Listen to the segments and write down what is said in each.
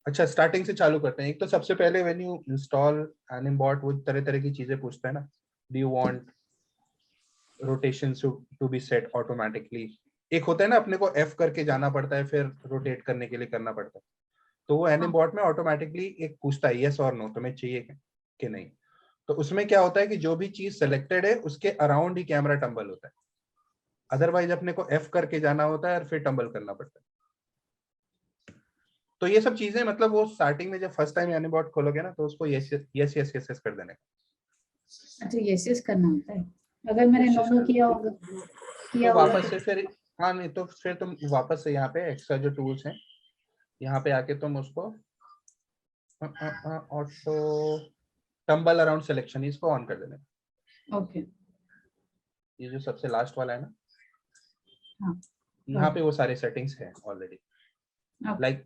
अच्छा, स्टार्टिंग से चालू करते हैं। एक तो सबसे पहले व्हेन यू इंस्टॉल एनिमबॉट वो तरह तरह की चीजें पूछता है ना, do you want rotation to be set automatically. एक होता है ना अपने को एफ करके जाना पड़ता है, फिर रोटेट करने के लिए करना पड़ता है। तो वो एनिमबॉट में ऑटोमेटिकली एक पूछता है यस और नो, तुम्हें चाहिए कि नहीं। तो उसमें क्या होता है कि जो भी चीज सिलेक्टेड है उसके अराउंड ही कैमरा टम्बल होता है, अदरवाइज अपने को एफ करके जाना होता है और फिर टम्बल करना पड़ता है। तो ये सब चीजें मतलब वो स्टार्टिंग में जब फर्स्ट टाइम एनिबॉट खोलोगे ना तो उसको yes yes yes yes yes कर देने का। अच्छा यस यस करना होता है, अगर मैंने यस नो यस नो कर किया दो होगा तो तो वापस से फिर, हाँ नहीं तो फिर तुम वापस से यहाँ पे एक्स्ट्रा जो टूल्स हैं यहाँ पे आके तुम उसको ऑटो टम्बल अराउंड सिलेक्शन इसको ऑन कर देना। ओके ये जो सबसे लास्ट वाला है ना, हाँ यहाँ पे वो सारे सेटिंग्स हैं ऑलरेडी, ओके लाइक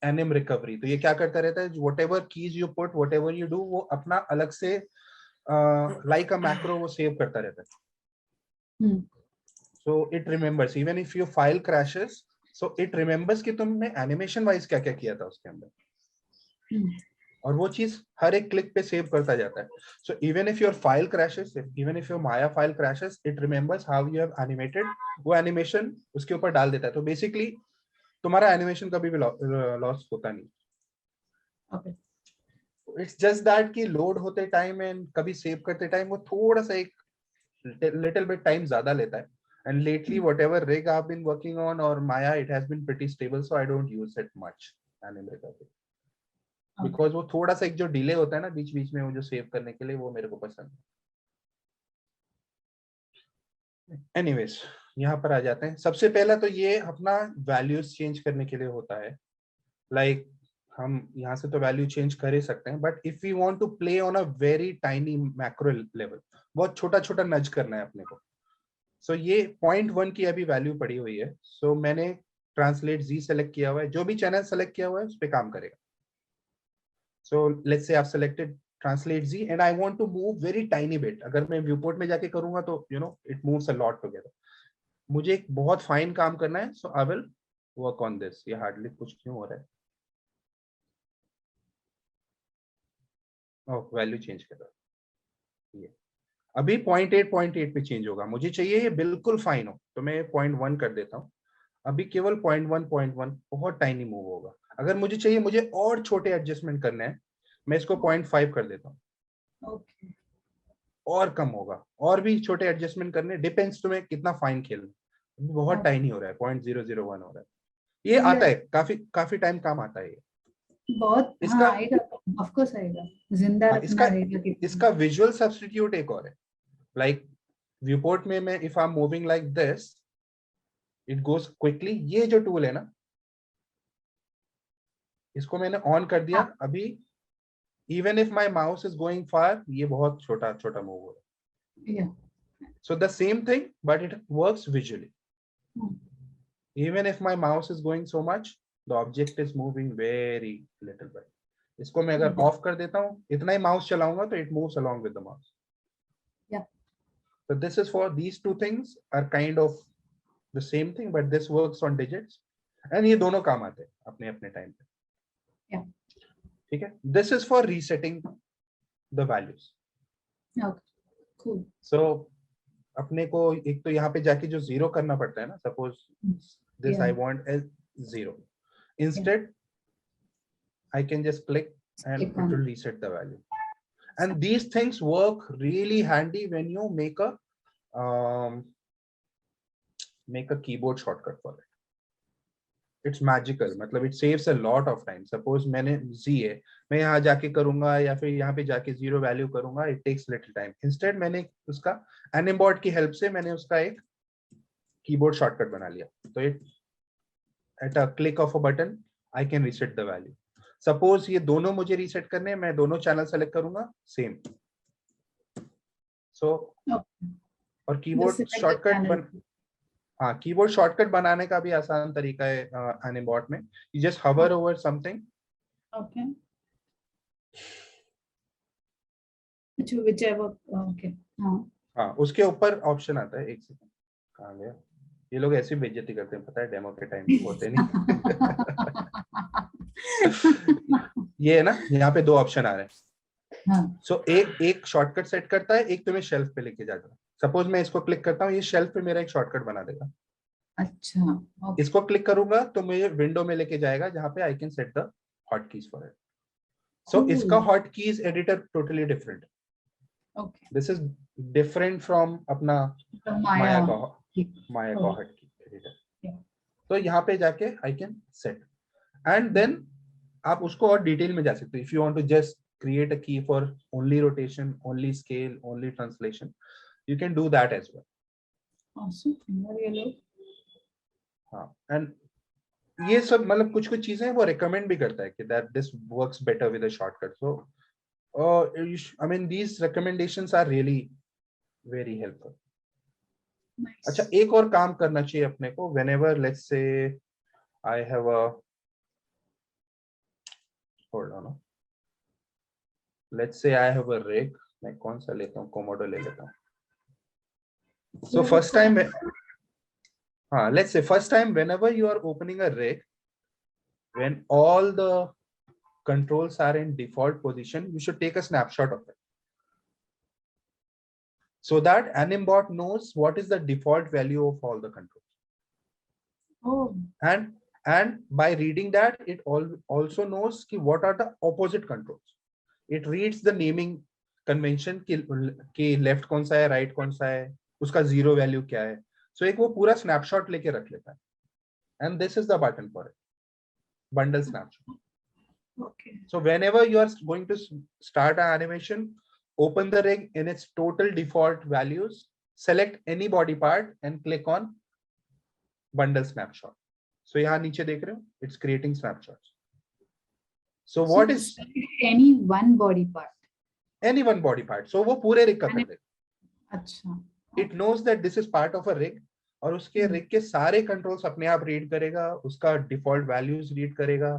एनिम रिकवरी। तो ये क्या करता रहता है, what ever keys you put, what ever you do, वो अपना अलग से लाइक अ मैक्रो वो सेव करता रहता है। So it remembers even if your file crashes, so it remembers कि तुमने एनिमेशन वाइज क्या क्या किया था उसके अंदर, और वो चीज हर एक क्लिक पे सेव करता जाता है। So even if your file crashes, even if your Maya file crashes, it remembers how you have animated, वो एनिमेशन उसके ऊपर डाल देता है। तो बेसिकली तुम्हारा एनिमेशन कभी भी लॉस होता नहीं। ओके इट्स जस्ट दैट कि लोड होते टाइम एंड कभी सेव करते टाइम वो थोड़ा सा एक लिटिल बिट टाइम ज्यादा लेता है। And lately, whatever rig I've been working on or Maya, it has been pretty stable, so I don't use it much. Anim recovery. Because वो थोड़ा सा एक जो डिले होता है ना बीच बीच में वो जो सेव करने के लिए, वो मेरे को पसंद है। एनीवेज यहाँ पर आ जाते हैं। सबसे पहला तो ये अपना वैल्यूज चेंज करने के लिए होता है। लाइक हम यहाँ से तो वैल्यू चेंज कर ही सकते हैं, but if we want to play on a very tiny macro level, बहुत छोटा छोटा नज करना है अपने को। सो ये 0.1 की अभी वैल्यू पड़ी हुई है। सो मैंने ट्रांसलेट जी सेलेक्ट किया हुआ है, जो भी चैनल सेलेक्ट किया हुआ है उस पर काम करेगा। सो लेट्स से आप सेलेक्टेड ट्रांसलेट जी and I want to move very tiny bit. अगर मैं व्यूपोर्ट में जाके करूंगा तो you know it moves a lot together. मुझे एक बहुत फाइन काम करना है, so I will work on this. ये हार्डली कुछ क्यों हो रहा है? ओह वैल्यू चेंज कर रहा है ये। अभी 0.8 पे चेंज होगा। मुझे चाहिए ये बिल्कुल फाइन हो, तो मैं 0.1 कर देता हूँ। अभी केवल 0.1 बहुत टाइनी मूव होगा। अगर मुझे चाहिए, मुझे और छोटे एडजस्टमेंट करने हैं, मैं इसको 0.5 कर देता हूँ। ओके और कम होगा, और भी छोटे एडजस्टमेंट करने, डिपेंड्स तुम्हें कितना फाइन खेलना। बहुत टाइनी हो रहा है, 0.001 हो रहा है। ये आता है, काफी काफी टाइम काम आता है ये। बहुत हाँ इसका आएगा, ऑफ कोर्स आएगा, जिंदा हाँ, रखना इसका रहेगा कितना। इसका विजुअल सब्स्टिट्यूट एक और है। लाइक व्यूपोर्ट में मैं if I am moving like this, it goes quickly. ये जो टूल है ना, इसको मैंने ऑन कर दिया हाँ अभी। Even if my mouse is going far, ये बहुत छोटा छोटा मूव हो रहा है। Yeah so the same thing but it works visually. Even if my mouse is going so much, the object is moving very little bit. इसको मैं अगर ऑफ कर देता हूँ, इतना ही माउस चलाऊंगा तो it moves along with the mouse. या So this is for these two things are kind of the same thing, but this works on digits. And ये दोनों काम आते हैं अपने अपने टाइम पे। या ठीक है? This is for resetting the values. Okay cool So अपने को एक तो यहाँ पे जाके जो जीरो करना पड़ता है ना, सपोज this I या want as 0. Instead, I can just click and it will reset the value. And these things work really handy when you make a keyboard shortcut for it. It's magical. मतलब it saves a lot of time. Suppose मैंने Z है, मैं यहाँ जाके करूँगा या फिर यहाँ पे जाके जीरो वैल्यू करूँगा, it takes little time. Instead मैंने उसका Animbot की हेल्प से मैंने उसका एक कीबोर्ड शॉर्टकट बना लिया। तो it at a click of a button I can reset the value. Suppose ये दोनों मुझे रीसेट करने हैं, मैं दोनों चैनल सेलेक्ट करूंगा सेम। सो और कीबोर्ड शॉर्टकट हाँ, कीबोर्ड शॉर्टकट बनाने का भी आसान तरीका है एनिबॉट में। You just hover over something. Okay अच्छा whichever ओके हाँ हाँ, उसके ऊपर ऑप्शन आता है। एक सेकंड, कहाँ गया? ये लोग ऐसी बेइज्जती करते हैं, पता है, डेमो के टाइम होते नहीं। ये है ना, यहाँ पे दो ऑप्शन आ रहे हैं। हाँ, सो एक शॉर्टकट सेट करता है, एक तुम्हें शेल्फ पे लेके जाता है। सपोज मैं इसको क्लिक करता हूँ, ये शेल्फ पे मेरा एक शॉर्टकट बना देगा। अच्छा, ओके, इसको क्लिक करूंगा तो मुझे विंडो में लेके जाएगा जहां पे I can set the hot keys for it. So इसका cool, hot keys editor totally different. Okay, this is different from अपना तो माया, माया का ठीक, माया का ओके, हॉट की एडिटर। तो यहाँ पे जाके I can set, and then आप उसको और डिटेल में जा सकते हो। If you want to just create a key for only rotation, only scale, only translation, you can do that as well. awesome, really, हाँ, एंड ये सब मतलब कुछ कुछ चीजें वो रिकमेंड भी करता है कि that this works better with a shortcut. So I mean these recommendations are really very helpful. अच्छा, nice, एक और काम करना चाहिए अपने को। Whenever let's say I have a, hold on, let's say I have a rig. मैं कौन सा लेता हूँ, कोमोडो ले लेता हूँ। सो फर्स्ट टाइम, हाँ, let's say first time whenever you are opening a rig, when all the controls are in default position, you should take a snapshot of it, so that Animbot knows what is the default value of all the controls. oh, And by reading that, it also knows ki what are the opposite controls. It reads the naming convention कि left कौन सा है, right कौन सा है, उसका zero value क्या है. So एक वो पूरा snapshot लेके रख लेता है. And this is the button for it, bundle snapshot. okay, So whenever you are going to start an animation, open the rig in its total default values, select any body part and click on bundle snapshot. So यहाँ नीचे देख रहे हो, it's creating snapshots. So so what it's is any one body part, any one body part? So वो पूरे rig का कर देगा. अच्छा, It knows that this is part of a rig, और उसके rig के सारे controls अपने आप read करेगा, उसका default values read करेगा,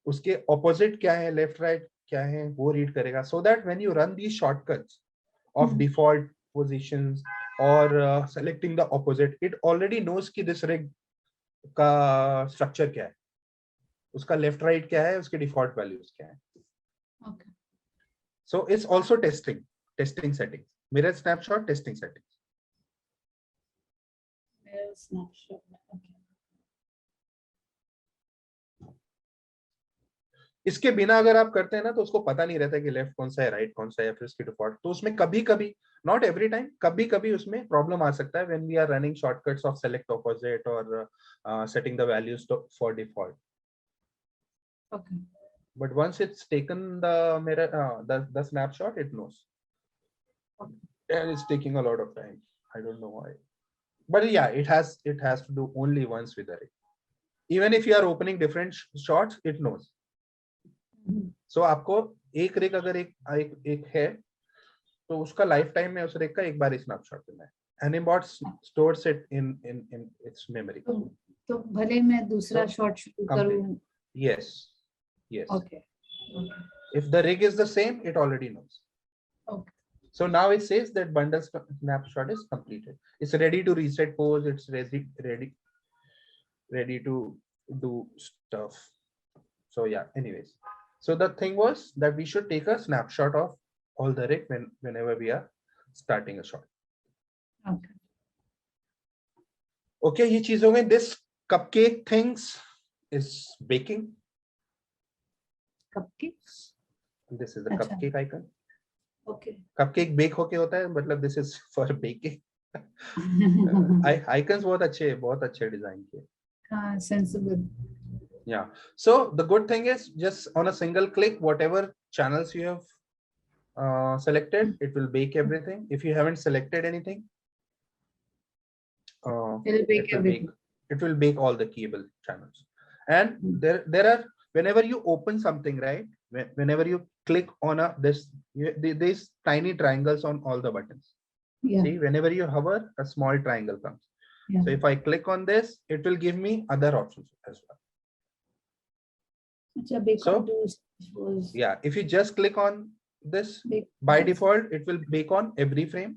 उसके opposite क्या है, left right क्या है, वो read करेगा, so that when you run these shortcuts of default positions or selecting the opposite, it already knows कि this rig का structure क्या है, उसका left right क्या है, उसके default values क्या है. okay, So it's also testing settings. Mirror snapshot, testing settings. snapshot, okay, इसके बिना अगर आप करते हैं ना तो उसको पता नहीं रहता कि लेफ्ट कौन सा है, राइट कौन सा है, या फिर उसकी डिफॉल्ट. तो उसमें कभी कभी, नॉट एवरी टाइम, कभी कभी उसमें प्रॉब्लम आ सकता है when we are running shortcuts of select opposite और setting the values for default. okay, But once it's taken the mirror, the snapshot, it knows. And it's taking a lot of time. I don't know why. But yeah, it has to do only once with the rig. Even if you are opening different shots, it knows. So आपको एक rig अगर एक है तो उसका life time में उस rig का एक बार स्नैपशॉट देना है. Animbot stores it in its memory. तो भले मैं दूसरा शॉट शुरू करूं, Yes, yes. okay, okay, If the rig is the same, it already knows. okay, So now it says that bundle snapshot is completed. It's ready to reset pose. It's ready to do stuff. So yeah, anyways. So the thing was that we should take a snapshot of all the rig whenever we are starting a shot. okay, Okay, ये चीज हो गई. This cupcake things is baking. cupcakes, This is the अच्छा, cupcake icon. okay, Cupcake bake होके होता है, मतलब this is for baking. Icons बहुत अच्छे डिजाइन किए. हाँ, sensible, Yeah. So the good thing is just on a single click, whatever channels you have selected, it will bake everything. If you haven't selected anything, it'll bake everything, it will bake all the cable channels. And there are, whenever you open something, right, whenever you click on these tiny triangles on all the buttons. yeah, See, whenever you hover, a small triangle comes. yeah, So if I click on this, it will give me other options as well. अच्छा, bake So on those was yeah, if you just click on this, bake, by default it will bake on every frame.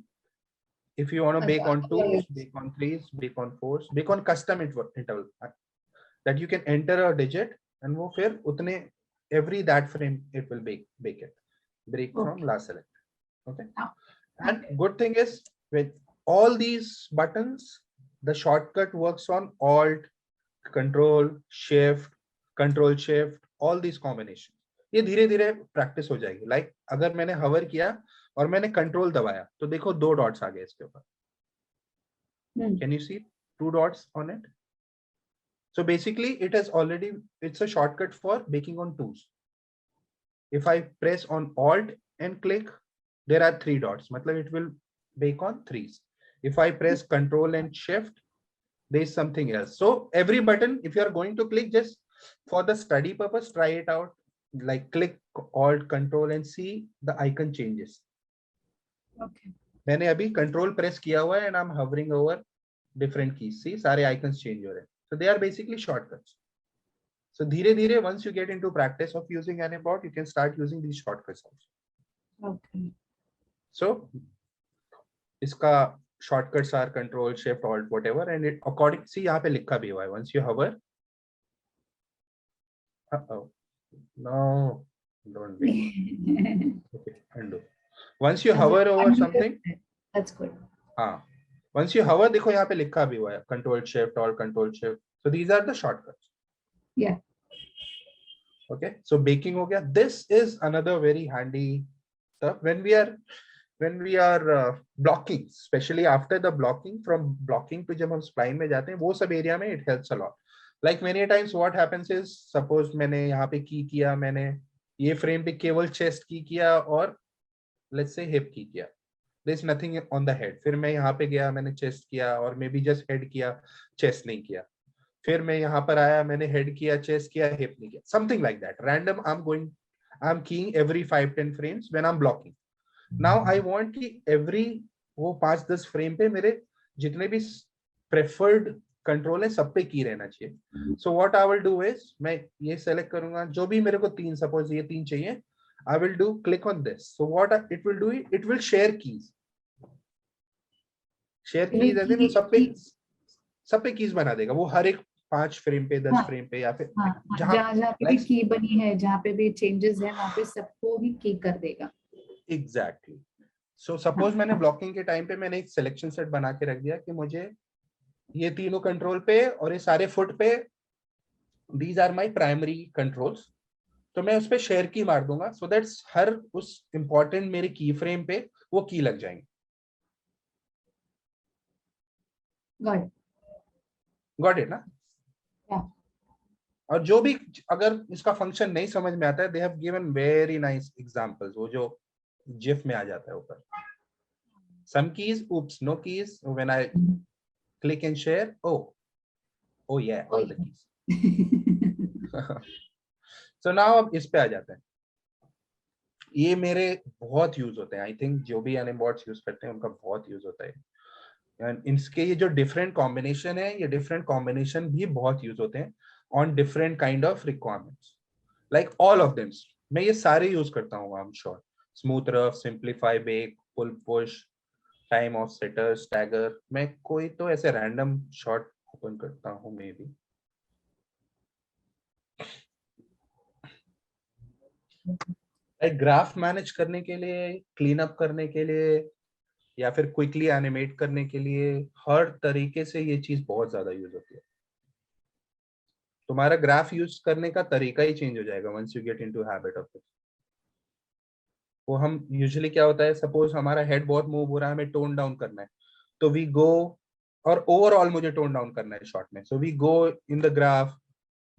If you want to bake on 2s, bake on 3s, bake on 4s, bake on custom interval, that you can enter a digit and वो फिर उतने every that frame it will break from Okay. last select. Okay. Ah, And good thing is with all these buttons, the shortcut works on Alt, Control, Shift, all these combinations. ये धीरे धीरे practice हो जाएगी. Like अगर मैंने हवर किया और मैंने कंट्रोल दबाया तो देखो 2 डॉट्स आ गए इसके ऊपर. Can you see 2 dots on it? So basically it's a shortcut for baking on 2s. If I press on Alt and click, there are 3 dots. Matlab it will bake on 3s. If I press Control and Shift, there is something else. So every button, if you are going to click, just for the study purpose, try it out. Like click Alt, Control and see the icon changes. Okay. मैंने अभी Control press किया हुआ है and I'm hovering over different keys. See, सारे icons change हो रहे हैं. So they are basically shortcuts. So धीरे धीरे once you get into practice of using Anibot, you can start using these shortcuts also. Okay. So इसका shortcuts are Control, Shift, Alt, whatever, and it according. See यहाँ पे लिखा भी हुआ है. Once you hover. No, don't be. Okay, undo. Once you hover over something. That's good. हाँ. Once you hover, देखो यहाँ पे लिखा भी हुआ है. Control, Shift, Alt, Control, Shift. So these are the shortcuts. Yeah. Okay. So baking हो गया. This is another very handy stuff when we are blocking, especially after the blocking. From blocking to जब हम spline में जाते हैं, वो सब area में it helps a lot. Like many times what happens is, suppose मैंने यहाँ पे की किया, मैंने ये frame पे केवल chest की किया और let's say hip की किया. There is nothing on the head. फिर मैं यहाँ पे गया, मैंने chest किया और maybe just head किया, chest नहीं किया. फिर मैं यहाँ पर आया, मैंने head किया, chest किया, hip नहीं किया. Something like that. Random. I'm keying every 5-10 frames when I'm blocking. Now I want कि every वो 5-10 frame पे मेरे जितने भी preferred control है सब पे की रहना चाहिए. So what I will do is मैं ये select करूंगा, जो भी मेरे को 3, suppose ये 3 चाहिए, I will do click on this. So what it will do, it will share keys. Share keys as in वो सब पे keys बना देगा. वो हर एक 5 फ्रेम पे 10 फ्रेम पे या फिर जहाँ पे भी की बनी है, जहाँ पे भी चेंजेस है, वहाँ पे सबको ही की कर देगा. Exactly. So suppose मैंने ब्लॉकिंग के टाइम पे मैंने एक सिलेक्शन सेट बना के रख दिया कि मुझे ये तीनों कंट्रोल पे और ये सारे फुट पे, these are my primary controls. तो मैं उस पे शेयर की मार दूंगा so that हर उस इंपॉर्टेंट मेरे की फ्रेम पे वो की लग जाएंगे. Got it ना? Yeah. और जो भी अगर इसका फंक्शन नहीं समझ में आता है, they have given very nice examples. वो जो GIF में आ जाता है ऊपर. Some keys, oops, no keys. When I click and share, oh yeah, all the keys. So now अब इस पे आ जाते हैं. ये मेरे बहुत यूज होते हैं. आई थिंक जो भी एनिबॉट्स यूज करते हैं उनका बहुत यूज होता है. एंड इसके ये जो डिफरेंट कॉम्बिनेशन है, ये डिफरेंट कॉम्बिनेशन भी बहुत यूज होते हैं on different kind of requirements. Like all of them मैं ये सारे यूज करता हूँ. I am sure. Smooth rough, simplify, bake, pull push, time of setter, stagger. मैं कोई तो ऐसे रैंडम शॉट ओपन करता हूँ मे बी. ग्राफ मैनेज करने के लिए, क्लीन अप करने के लिए या फिर क्विकली एनिमेट करने के लिए, हर तरीके से ये चीज बहुत ज्यादा यूज होती है. तुम्हारा ग्राफ यूज करने का तरीका ही चेंज हो जाएगा once you get into habit of it. वो हम यूजुअली क्या होता है, सपोज हमारा हेड बहुत मूव हो रहा है, हमें टोन डाउन करना है, तो वी गो, और ओवरऑल मुझे टोन डाउन करना है शॉर्ट में. So we go in the graph,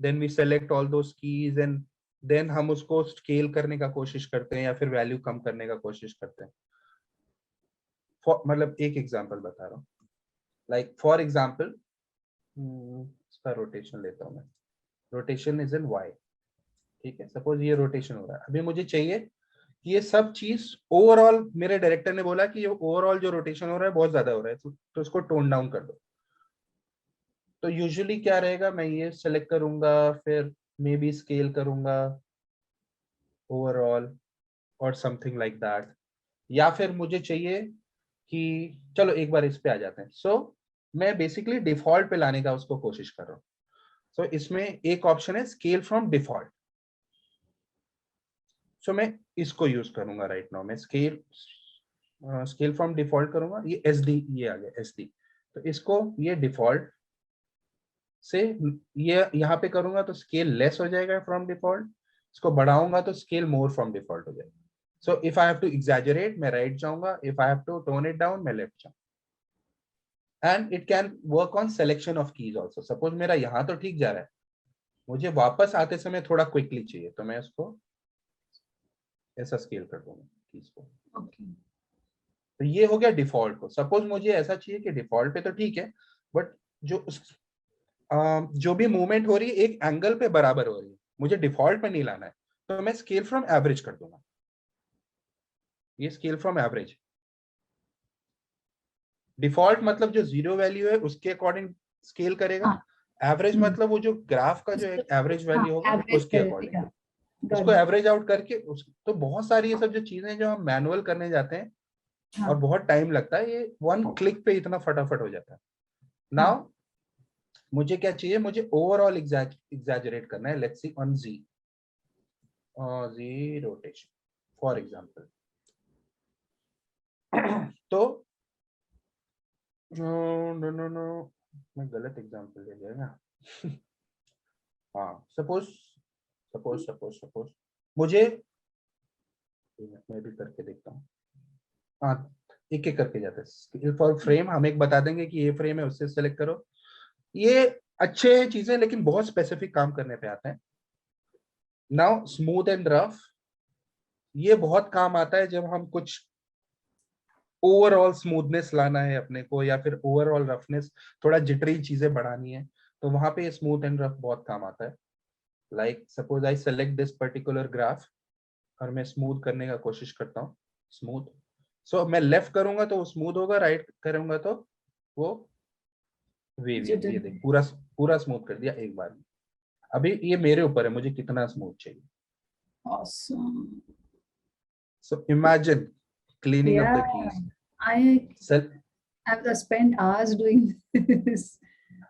then we select all those keys and then हम उसको स्केल करने का कोशिश करते हैं या फिर वैल्यू कम करने का कोशिश करते हैं. मतलब एक एग्जांपल बता रहा हूँ. लाइक फॉर एग्जांपल इसका रोटेशन लेता हूँ मैं. Rotation is in y. ठीक है, सपोज ये रोटेशन हो रहा है. अभी मुझे चाहिए कि ये सब चीज ओवरऑल, मेरे डायरेक्टर ने बोला कि ये ओवरऑल जो रोटेशन हो रहा है बहुत ज्यादा हो रहा है, तो इसको टोन डाउन कर दो. तो यूजुअली क्या रहेगा, मैं ये सेलेक्ट करूंगा, फिर मे बी स्केल करूंगा ओवरऑल और समथिंग लाइक दैट. या फिर मुझे चाहिए कि चलो एक बार इस पे आ जाते हैं. सो मैं बेसिकली डिफॉल्ट पे लाने का उसको कोशिश कर रहा हूँ. सो इसमें एक ऑप्शन है स्केल फ्रॉम डिफॉल्ट. सो मैं इसको यूज करूंगा राइट नाउ। मैं स्केल फ्रॉम डिफॉल्ट करूंगा, ये SD, ये आ गया SD। तो इसको ये डिफॉल्ट से ये यहाँ पे करूंगा तो स्केल लेस हो जाएगा फ्रॉम डिफॉल्ट, इसको बढ़ाऊंगा तो स्केल मोर फ्रॉम डिफॉल्ट हो जाएगा। So if I have to exaggerate मैं राइट जाऊंगा, if I have to tone it down मैं लेफ्ट जाऊंगा। And it can work on selection of keys also. Suppose मेरा यहाँ तो ठीक जा रहा है, मुझे वापस आते समय थोड़ा क्विकली चाहिए, तो मैं उसको ऐसा स्केल कर दूंगा कीज को। ओके तो ये हो गया डिफॉल्ट को। सपोज मुझे ऐसा चाहिए कि डिफॉल्ट पे तो ठीक है, बट जो भी मूवमेंट हो रही है एक एंगल पे बराबर हो रही है, मुझे डिफॉल्ट पे नहीं लाना है, तो मैं स्केल फ्रॉम एवरेज कर दूंगा। ये स्केल फ्रॉम एवरेज, डिफॉल्ट मतलब जो 0 वैल्यू है उसके अकॉर्डिंग स्केल करेगा। हाँ एवरेज मतलब वो जो ग्राफ का जो एक एवरेज हाँ वैल्यू होगा एवरेज उसके अकॉर्डिंग करेगा इसको गॉट एवरेज आउट करके तो बहुत सारी ये सब जो चीजें जो हम मैनुअल करने जाते हैं हाँ और बहुत टाइम लगता है, ये वन क्लिक पे इतना फटाफट हो जाता है। हाँ नाउ मुझे क्या चाहिए, मुझे ओवरऑल एग्जैजरेट करना है। Let's see on Z rotation for example. तो नो नो नो, मैं गलत एग्जांपल ले लिया ना। हाँ सपोज सपोज सपोज सपोज मुझे, मैं भी करके देखता हूँ। हाँ एक एक करके जाते हैं। फॉर फ्रेम हम एक बता देंगे कि ये फ्रेम है, उससे सेलेक्ट करो। ये अच्छे हैं चीजें, लेकिन बहुत स्पेसिफिक काम करने पे आते हैं। नाउ स्मूथ एंड रफ, ये बहुत काम आता है जब हम कुछ ओवरऑल स्मूथनेस लाना है अपने को, या फिर ओवरऑल रफनेस, थोड़ा जिटरी चीजें बढ़ानी है, तो वहां पे स्मूथ एंड रफ बहुत काम आता है। Like suppose I select this particular graph और मैं स्मूथ करने का कोशिश करता हूँ, स्मूथ। सो मैं लेफ्ट करूंगा तो वो स्मूथ होगा, राइट करूंगा तो वो वेवी है। ये देख पूरा पूरा स्मूथ कर दिया एक बार में। अभी ये मेरे ऊपर है मुझे कितना स्मूथ चाहिए। awesome so imagine cleaning up the yeah keys. I have spent hours doing this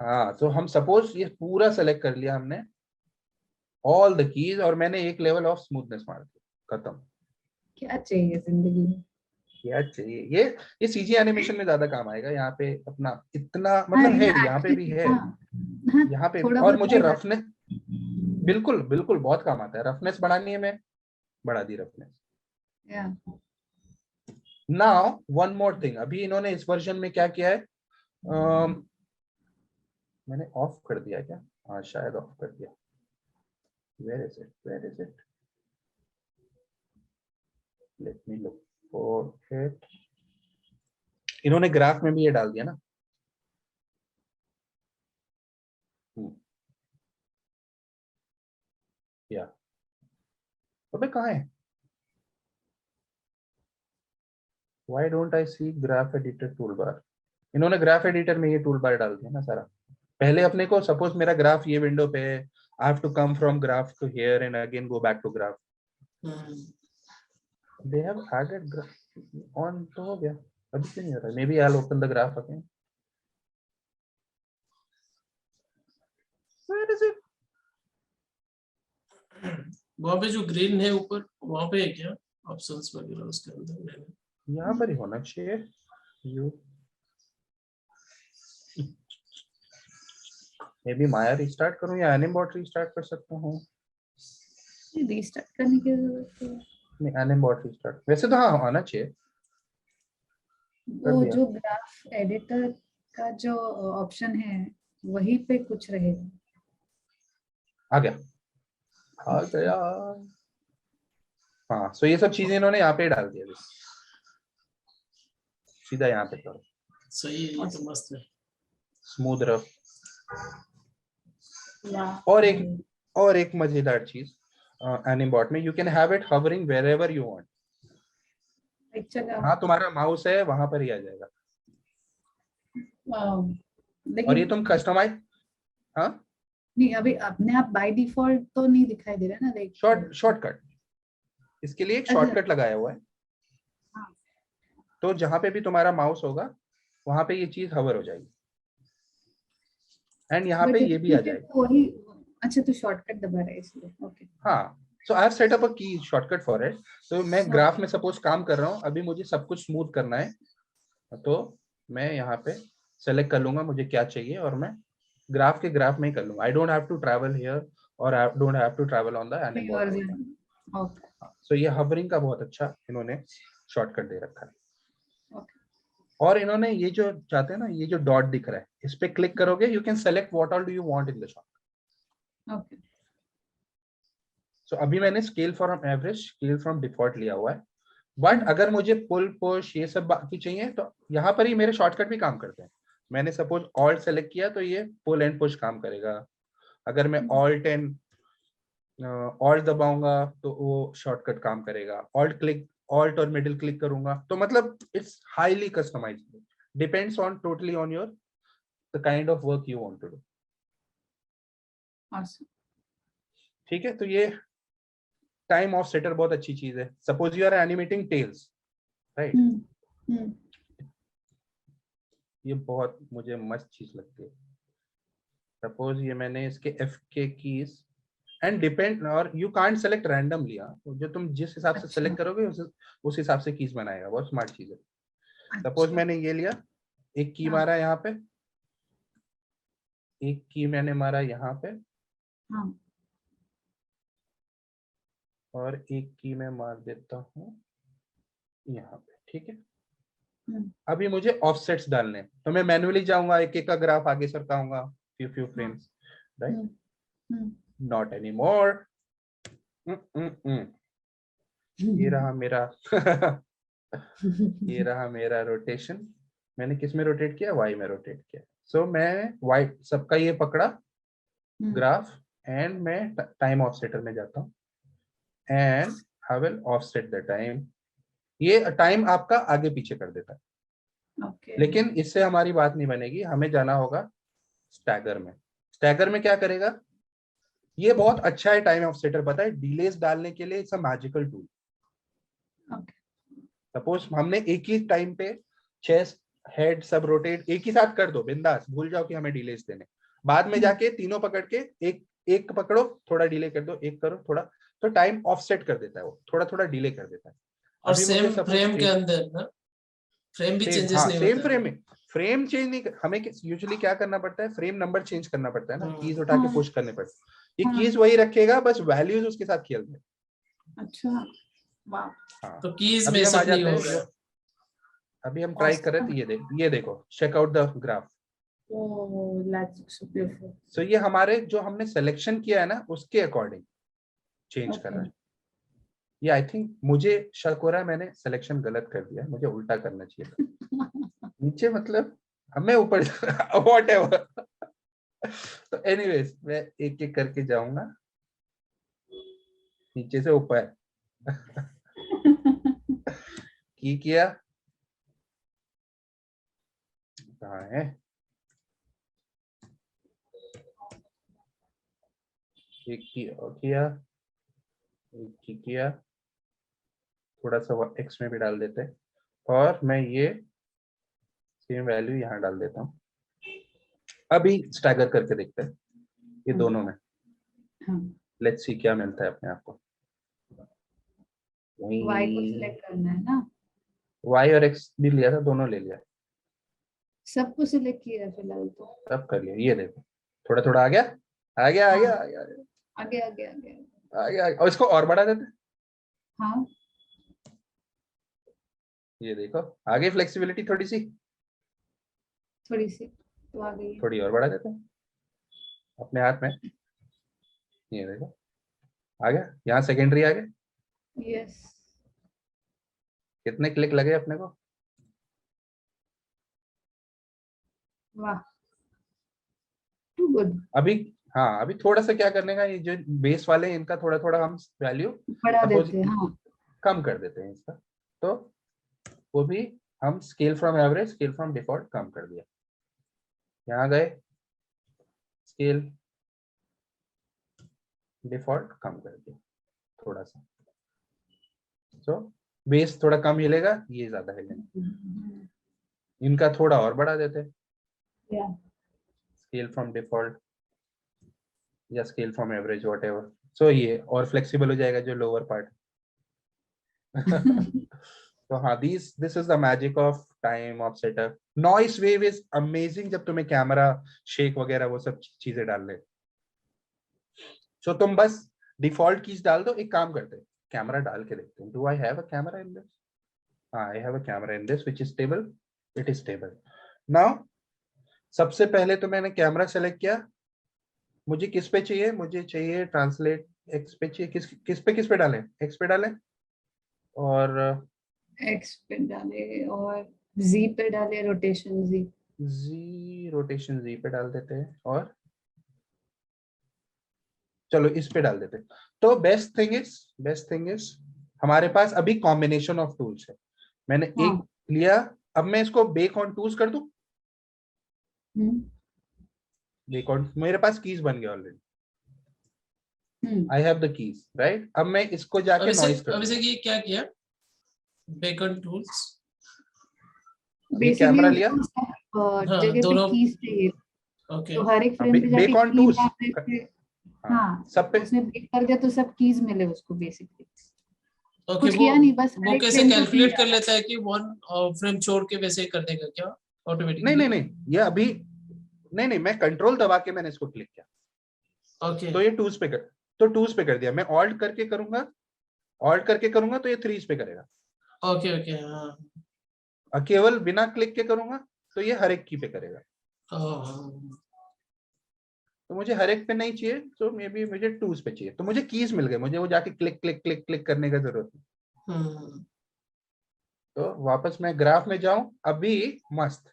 हाँ तो हम सपोज ये पूरा सेलेक्ट कर लिया हमने, ऑल द कीज, और मैंने एक लेवल ऑफ स्मूथनेस मार दिया, खत्म। क्या चाहिए जिंदगी में क्या चाहिए, ये CG एनिमेशन में ज्यादा काम आएगा। यहाँ पे अपना इतना हाँ मतलब है, यहाँ पे भी एक्चुअली है, हाँ हाँ यहाँ पे भी। थोड़ा और बहुत मुझे आएगा रफनेस, बिल्कुल बिल्कुल बहुत काम आता है। रफनेस बढ़ानी है, मैं बढ़ा दी roughness. yeah now one more thing, अभी इन्होंने इस वर्जन में क्या किया है, मैंने ऑफ कर दिया क्या, हाँ शायद ऑफ कर दिया। Where is it, where is it, let me look for it. इन्होंने ग्राफ में भी ये डाल दिया ना। या अबे कहाँ है, why don't I see graph editor tool bar. इन्होंने ग्राफ एडिटर में ये टूल बार डाल दिया ना सारा। पहले अपने को सपोज मेरा ग्राफ ये विंडो पे है, I have to come from graph to here and again go back to graph. They have added graph on, तो हो गया। अभी क्यों नहीं हो रहा, maybe I will open the graph again. Where is it, वहाँ पे जो ग्रीन है ऊपर, वहाँ पे है क्या ऑप्शंस वगैरह उसके अंदर? मैंने यहाँ पर ही होना चाहिए। You may be Maya restart करूँ या एनिमबॉट रिस्टार्ट कर सकता हूँ। रीस्टार्ट करने की जरूरत है नहीं एनिमबॉट रिस्टार्ट, वैसे तो हाँ आना चाहिए। कर वो दिया, जो ग्राफ एडिटर का जो ऑप्शन है वहीं पे कुछ रहेगा आ गया, आ गया। हाँ सो ये सब चीजें इन्होंने यहाँ पे डाल दिया, सीधा यहाँ पे करो। सही है, ये तो मस्त है। Smooth rough. या और एक मजेदार चीज एनिमबॉट में, you can have it hovering wherever you want. एक जगह हाँ तुम्हारा माउस है वहां पर ही आ जाएगा। और ये लेकिन तुम कस्टमाइज, हाँ नहीं अभी अपने आप बाय डिफॉल्ट तो नहीं दिखाई दे रहा ना देख शॉर्टकट, इसके लिए एक अच्छा शॉर्टकट लगाया हुआ है। हाँ तो जहां पे भी तुम्हारा माउस होगा वहां पे ये चीज हवर हो जाएगी, एंड यहाँ पे बट ये भी आ मुझे जाएगा। वही अच्छा तो शॉर्टकट दबा रहा है इसलिए ओके हाँ so I have set up a key shortcut for it. तो मैं ग्राफ में सपोज काम कर रहा हूँ, अभी मुझे सब कुछ स्मूथ करना है, तो मैं यहाँ पे सेलेक्ट कर लूंगा मुझे क्या चाहिए और मैं ग्राफ में ही कर लूंगा। I don't have to travel here और I don't have to travel on the anim border. Okay so ये हवरिंग का बहुत अच्छा इन्होंने शॉर्टकट दे रखा है। ओके और इन्होंने ये जो चाहते हैं ना, ये जो डॉट दिख रहा है, इस पे क्लिक करोगे, you can select what all do you want in the short. Okay so अभी मैंने scale from average, scale from default लिया हुआ है, बट अगर मुझे पुल पुश ये सब बाकी चाहिए तो यहाँ पर ही मेरे शॉर्टकट भी काम करते हैं। मैंने सपोज ऑल्ट सेलेक्ट किया तो ये पुल एंड पुश काम करेगा। अगर मैं ऑल्ट एंड ऑल्ट दबाऊंगा तो वो शॉर्टकट काम करेगा। ऑल्ट और मिडिल क्लिक करूंगा तो मतलब it's highly customisable, depends on totally on your the kind of work you want to do. awesome ठीक है, तो ये टाइम ऑफ सेटर बहुत अच्छी चीज है। Suppose you are animating tails, right, ये बहुत मुझे मस्त चीज लगती है। सपोज ये मैंने इसके एफ के कीज एंड डिपेंड, और यू कांट सेलेक्ट रैंडमली, जो तुम जिस हिसाब से सेलेक्ट करोगे उस हिसाब से कीज बनाएगा। बहुत स्मार्ट चीज है। सपोज मैंने ये लिया, एक की मारा यहाँ पे, एक की मैंने मारा यहाँ पे, और एक की मैं मार देता हूँ यहाँ पे। ठीक है, अभी मुझे ऑफसेट्स डालने हैं, तो मैं मैन्युअली जाऊंगा, एक एक का ग्राफ आगे सरकाऊंगा, few frames, right. Not any more. ये रहा मेरा ये रहा मेरा रोटेशन। मैंने किस में रोटेट किया? वाई में रोटेट किया। सो मैं वाई सबका ये पकड़ा ग्राफ, एंड मैं टाइम ऑफसेटर में जाता हूँ and I will offset the time. ये टाइम आपका आगे पीछे कर देता है। Okay. लेकिन इससे हमारी बात नहीं बनेगी, हमें जाना होगा स्टैगर में। स्टैगर में क्या करेगा? ये बहुत अच्छा है टाइम ऑफसेटर, पता है, डिलेस डालने के लिए it's a magical tool. Suppose हमने एक ही टाइम पे 6 हेड सब रोटेट एक ही साथ कर दो, बिंदास, भूल जाओ कि हमें डिलेस देने। बाद में जाके तीनों पकड़ के एक एक पकड़ो, थोड़ा डिले कर दो, एक करो थोड़ा, तो टाइम ऑफसेट कर देता है, वो थोड़ा थोड़ा डिले कर देता है। और सेम फ्रेम के अंदर ना, फ्रेम भी चेंजेस नहीं सेम होता फ्रेम में फ्रेम चेंज नहीं हमें यूजुअली क्या करना पड़ता है, फ्रेम नंबर चेंज करना पड़ता है ना, कीज उठा के पुश करने पड़ते हैं। ये कीज वही रखेगा, बस वैल्यूज उसके साथ खेल रहे। अच्छा, वाह। हाँ, तो कीज अभी में हम आ सब नहीं जाते होगा। हैं, अभी हम ट्राई कर रहे थे, ये देखो, check out the graph. Oh, that's so beautiful. So ये हमारे जो हमने सिलेक्शन किया है ना, उसके अकॉर्डिंग चेंज कर रहा है। ये आई थिंक मुझे शक हो रहा है मैंने सिलेक्शन गलत कर दिया, मुझे उल्टा करना चाहिए था। नीचे मतलब हमें ऊपर व्हाट एवर। तो एनीवेज मैं एक एक करके जाऊंगा नीचे से ऊपर। की किया, कहाँ है? एक की और किया, एक की किया, थोड़ा सा एक्स में भी डाल देते हैं, और मैं ये सेम वैल्यू यहाँ डाल देता हूँ। अभी स्टैगर करके देखते हैं ये दोनों में, लेट्स सी क्या मिलता है अपने आप को। Y को सिलेक्ट करना है ना, वाई और एक्स भी लिया था, दोनों ले लिया, सबको सिलेक्ट किया फिलहाल तो। सब कर लिया। ये देखो थोड़ा थोड़ा आ गया, आ गया, आ गया, आ गया, आगे आगे आगे आ गया, और इसको और बढ़ा देते। हाँ, ये देखो आ गई फ्लेक्सिबिलिटी थोड़ी सी, थोड़ी सी तो आ गई है। थोड़ी और बढ़ा देते हैं अपने हाथ में। ये देखो आ गया, यहाँ सेकेंडरी आ गया। यस, कितने क्लिक लगे अपने को? वाह, टू गुड। अभी हाँ, अभी थोड़ा सा क्या करने का, ये जो बेस वाले हैं इनका थोड़ा थोड़ा हम वैल्यू बढ़ा देते हैं, हाँ। कम कर देते हैं इसका, तो वो भी हम scale from average, scale from default कम कर दिया। यहाँ गए, स्केल डिफॉल्ट कम कर दिया थोड़ा सा, तो बेस थोड़ा कम हिलेगा, ये ज्यादा हिलेगा। इनका थोड़ा और बढ़ा देते हैं, Yeah. स्केल फ्रॉम डिफॉल्ट या स्केल फ्रॉम एवरेज, व्हाटएवर। सो ये और फ्लेक्सिबल हो जाएगा जो लोअर पार्ट। तो हाँ, this is the magic of time of setup. Noise wave is amazing जब तुम्हें कैमरा शेक वगैरह वो सब चीजें डाल ले। सो तुम बस डिफॉल्ट कीज डाल दो। एक काम करते हैं, कैमरा डाल के देखते हैं। Do I have a camera in this? I have a camera in this which is stable. It is stable now. सबसे पहले तो मैंने कैमरा सेलेक्ट किया। मुझे किस पे चाहिए? मुझे चाहिए ट्रांसलेट एक्स पे चाहिए। किस पे डालें? एक्स पे डालें और एक्स पे डाले और जी पे डाले, रोटेशन जी। जी, रोटेशन जी पे डाल देते हैं और चलो इस पे डाल देते हैं। तो बेस्ट थिंग इज हमारे पास अभी कॉम्बिनेशन ऑफ टूल्स है। मैंने हाँ। एक लिया, अब मैं इसको बेक ऑन टूल्स कर दूं। बेक ऑन, मेरे पास कीज बन गया already. I have the keys right. अब मैं इसको जाके नॉइस कर दूंगा। ये क्या किया? बेकन टूल्स, ये कैमरा लिया। जगह पे दोनों। कीज चाहिए, ओके, तो हर एक फ्रेम पे जाके बेक ऑन की टूल्स। डालने पे, हाँ सब पे उसने बेक कर दिया तो सब कीज मिले उसको बेसिकली। ओके। कुछ किया नहीं, बस हर वो एक कैसे फ्रेम को की कैलकुलेट कर डाला। लेता है कि वन फ्रेम छोड़ के वैसे कर देगा क्या नहीं ऑटोमेटिकली? नहीं नहीं, ये अभी नहीं, मैं कंट्रोल दबा के मैंने इसको क्लिक किया। ओके तो ये टूल्स पे कर दिया। मैं ऑल्ट करके करूंगा तो ये थ्रीज पे करेगा। ओके ओके, हाँ। और केवल बिना क्लिक के करूंगा तो ये हर एक की पे करेगा। तो मुझे हर एक पे नहीं चाहिए, तो मे बी मुझे टूल्स पे चाहिए। तो मुझे कीज मिल गए, मुझे वो जाके क्लिक क्लिक क्लिक क्लिक करने का जरूरत नहीं। तो वापस मैं ग्राफ में जाऊं अभी। मस्त,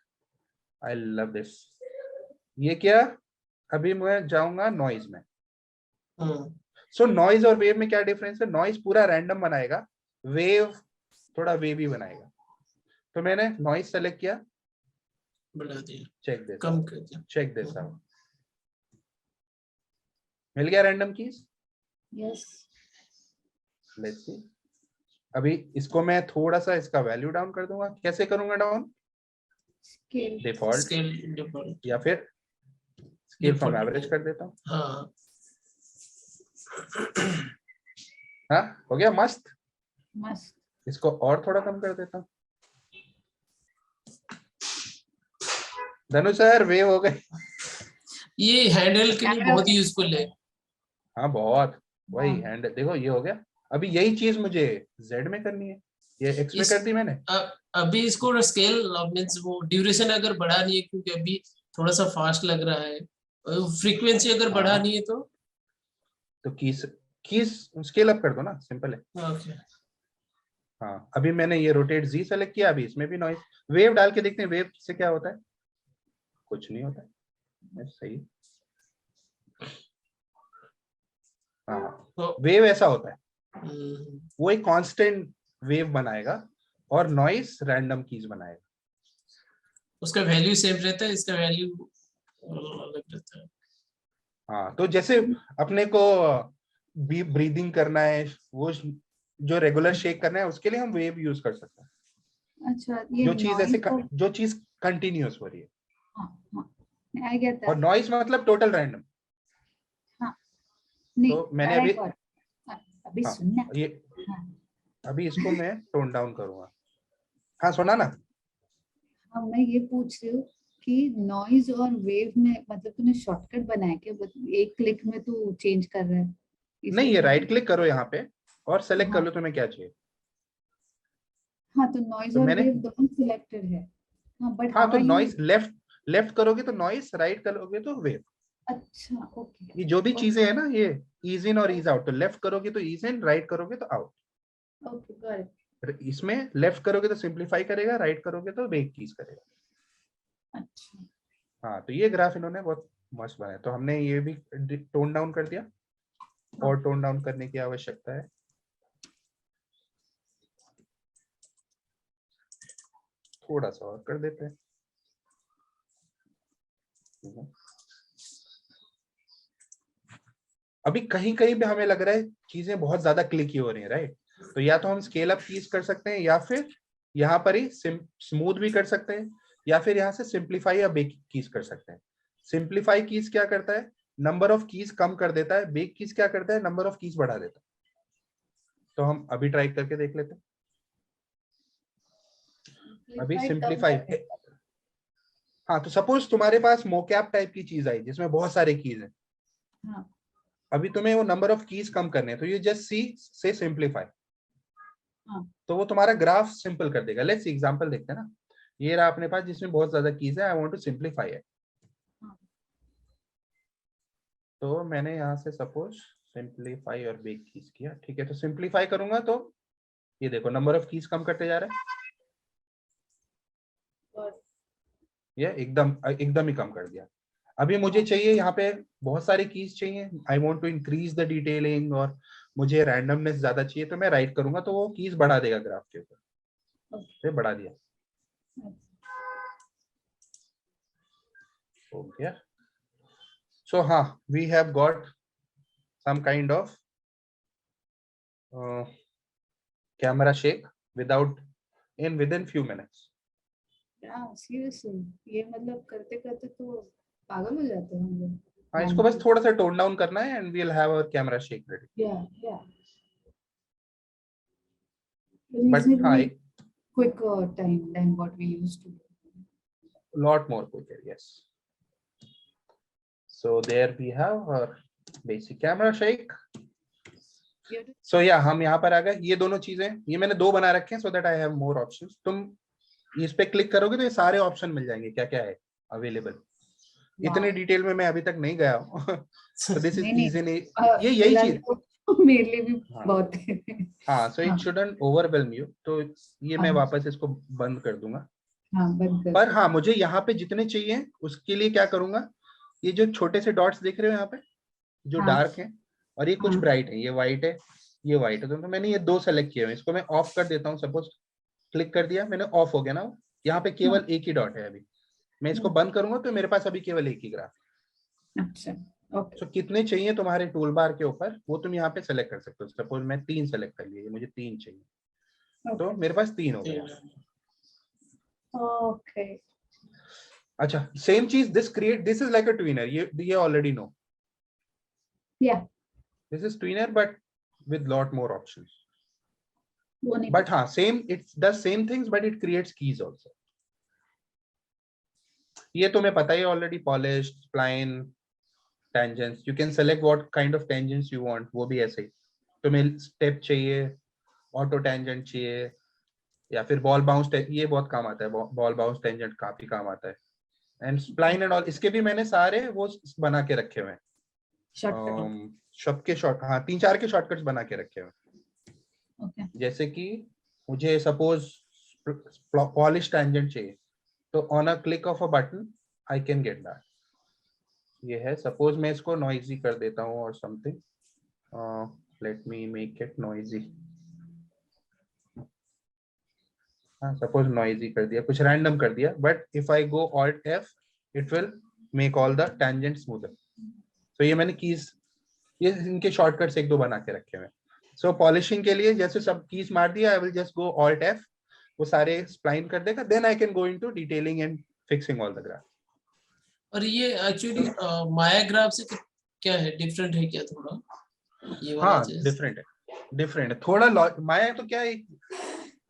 आई लव दिस। ये क्या? अभी मैं जाऊंगा नॉइज में। सो नॉइज और वेव में क्या डिफरेंस है? नॉइज पूरा रैंडम बनाएगा, वेव थोड़ा वेवी बनाएगा। तो मैंने नॉइज सेलेक्ट किया, बढ़ा दिया, चेक दिस कम कर दिया। Check this out. मिल गया random keys. Yes. Let's see. अभी इसको मैं थोड़ा सा इसका वैल्यू डाउन कर दूंगा। कैसे करूंगा down? Scale. Default scale default या फिर स्केल फ्रॉम एवरेज कर देता हूँ। हाँ। हाँ, हो गया मस्त। मस्त। इसको और थोड़ा कम कर देता हूँ। धनु सर वेव हो गए। ये हैंडल के लिए बहुत यूजफुल है। हाँ बहुत। वही हैंड देखो, ये हो गया। अभी यही चीज मुझे जेड में करनी है। ये एक्स में कर दी मैंने। अभी इसको स्केल मींस वो ड्यूरेशन अगर बढ़ानी है, क्योंकि अभी थोड़ा सा फास्ट लग रहा है, फ्रीक्वेंसी अगर बढ़ानी है तो कीज स्केल अप कर दो ना, सिंपल है। ओके। हाँ, अभी मैंने ये रोटेट जी सेलेक्ट किया। अभी इसमें भी नॉइज वेव डाल के देखते हैं, वेव से क्या होता है। कुछ नहीं होता है, सही। हाँ, वेव ऐसा होता है, वो एक कांस्टेंट वेव बनाएगा और नॉइस रैंडम कीज बनाएगा। उसका वैल्यू सेम रहता है, इसका वैल्यू अलग रहता है। हाँ, तो जैसे अपने को ब्रीदिंग करना है, वो जो रेगुलर शेक करना है, उसके लिए हम वेव यूज कर सकते हैं। अच्छा, ये जो चीज ऐसे को... जो चीज कंटिन्यूअस हो रही है। हाँ, I get that. और नॉइस मतलब टोटल रैंडम। हाँ, नहीं, तो मैंने अभी सुनना। ये अभी इसको मैं टोन डाउन करूंगा। हाँ, सुना ना। हाँ, मैं ये पूछ रही हूँ कि नॉइज और वेव में मतलब तूने शॉर्टकट बनाया क्या? एक क्लिक में तू चेंज कर रहा है? नहीं, ये राइट क्लिक करो यहाँ पे और सेलेक्ट कर लो तुम्हें क्या चाहिए। हाँ, तो नॉइज तो और मैंने वेव दोनों सिलेक्टेड है। हाँ, बट हाँ, हाउ तो आर नॉइस लेफ्ट करोगे तो नॉइस, राइट करोगे तो वेव। अच्छा, ओके। ये जो भी चीजें है ना, ये ईज इन और ईज आउट। तो लेफ्ट करोगे तो ईज इन, राइट करोगे तो आउट। Okay, got it. इसमें लेफ्ट करोगे तो सिंप्लीफाई करेगा, राइट करोगे तो वेग कीज करेगा। अच्छा। हाँ, तो ये ग्राफ इन्होंने बहुत मस्त बनाया। तो हमने ये भी टोन डाउन कर दिया, और टोन डाउन करने की आवश्यकता है। थोड़ा सा और कर देते हैं। अभी कहीं कहीं पे हमें लग रहा है चीजें बहुत ज्यादा क्लिकी हो रही है, राइट। तो या तो हम स्केल अप कीज कर सकते हैं, या फिर यहाँ पर ही स्मूथ भी कर सकते हैं, या फिर यहाँ से सिंप्लीफाई या बेक कीज कर सकते हैं। सिंप्लीफाई कीज क्या करता है? नंबर ऑफ कीज कम कर देता है, बेक कीज क्या करता है, नंबर ऑफ कीज बढ़ा देता है। तो हम अभी ट्राई करके देख लेते हैं। अभी सिंप्लीफाई, हाँ तो सपोज तुम्हारे पास मोकैप टाइप की चीज आई जिसमें बहुत सारे कीज हैं। हाँ. अभी तुम्हें वो नंबर ऑफ कीज कम करने हैं, तो ये जस्ट सी से सिंप्लीफाई, हाँ. तो वो तुम्हारा ग्राफ सिंपल कर देगा। लेट्स एग्जांपल देखते हैं ना, ये रहा अपने पास जिसमें बहुत ज्यादा कीज है, I want to simplify it. हाँ. तो मैंने यहाँ से सपोज सिंप्लीफाई और बेक कीज किया, ठीक है। तो सिंप्लीफाई करूंगा तो ये देखो नंबर ऑफ कीज कम करते जा रहा है, ये एकदम एकदम ही कम कर दिया। अभी मुझे चाहिए यहाँ पे बहुत सारी कीज चाहिए, I want to increase the detailing और मुझे रैंडमनेस ज्यादा चाहिए, तो मैं राइट करूंगा तो वो कीज बढ़ा देगा ग्राफ के ऊपर, तो बढ़ा दिया, हो गया। सो हाँ, we have got some kind of camera shake within few minutes. Seriously ये मतलब करते करते तो पागल हो जाते हैं हम लोग। हाँ, इसको बस थोड़ा सा टोन डाउन करना है and we will have our camera shake ready. Yeah but हाँ, quicker time than what we used to do. lot more quicker, yes. So there we have our basic camera shake. So yeah, हम यहाँ पर आ गए। ये दोनों चीजें, ये मैंने दो बना रखे हैं so that I have more options. तुम इस पे क्लिक करोगे तो ये सारे ऑप्शन मिल जाएंगे क्या क्या है अवेलेबल। इतने डिटेल में मैं अभी तक नहीं गया हूँ। So this is easy, ये यही चीज मेरे लिए भी बहुत है। हाँ, so it shouldn't overwhelm you. तो ये मैं वापस इसको बंद कर दूंगा। हाँ, बंद कर। पर हाँ, मुझे यहाँ पे जितने चाहिए उसके लिए क्या करूंगा, ये जो छोटे से डॉट्स दिख रहे हो यहाँ पे जो डार्क हैं और ये कुछ ब्राइट है, ये व्हाइट है, ये व्हाइट है, तो मैंने ये दो सेलेक्ट किए हैं, इसको मैं ऑफ कर देता हूँ। सपोज क्लिक कर दिया मैंने, ऑफ हो गया ना, यहाँ पे केवल एक ही डॉट है। अभी मैं इसको बंद करूंगा तो मेरे पास अभी केवल एक ही ग्राफ। अच्छा, ओके। तो कितने चाहिए तुम्हारे टूल बार के ऊपर वो तुम यहाँ पे सेलेक्ट कर सकते हो। सपोज मैं 3 सेलेक्ट कर लिए, मुझे 3 चाहिए, तो मेरे पास 3 हो गया। ओके, अच्छा, सेम चीज this is like a tweener, ये already no, yeah this is tweener but with lot more options. But हाँ, it does same things but it creates keys also. ये तुम्हें पता ही already, polished, spline, tangents. You can select what kind of tangents you want. वो भी ऐसे ही, तुम्हें step चाहिए, auto tangent चाहिए, या फिर ball bounce, ये बहुत काम आता है, ball bounce tangent काफी काम आता है, and spline and all, इसके भी मैंने सारे वो बना के रखे हुए हैं। सबके शॉर्ट, हाँ 3-4 के शॉर्टकट्स बना के रखे हुए। okay. जैसे कि मुझे सपोज पॉलिश टेंजेंट चाहिए, तो on a click of a button I can get that. ये है, सपोज मैं इसको नॉइजी कर देता हूँ और something, let me make it noisy. हाँ, सपोज नॉइजी कर दिया, कुछ रैंडम कर दिया, but if I go alt F it will make all the tangent smoother. तो ये मैंने कीज, ये इनके शॉर्टकट्स एक दो बना के रखे हुए। सो पॉलिशिंग के लिए जैसे सब कीज मार दिया, I will just go alt F, वो सारे स्प्लाइन कर देगा, then I can go into detailing and fixing all the graph. और ये एक्चुअली माया ग्राफ से क्या है, डिफरेंट है क्या थोड़ा ये वाला? हाँ, डिफरेंट है थोड़ा। माया तो क्या है,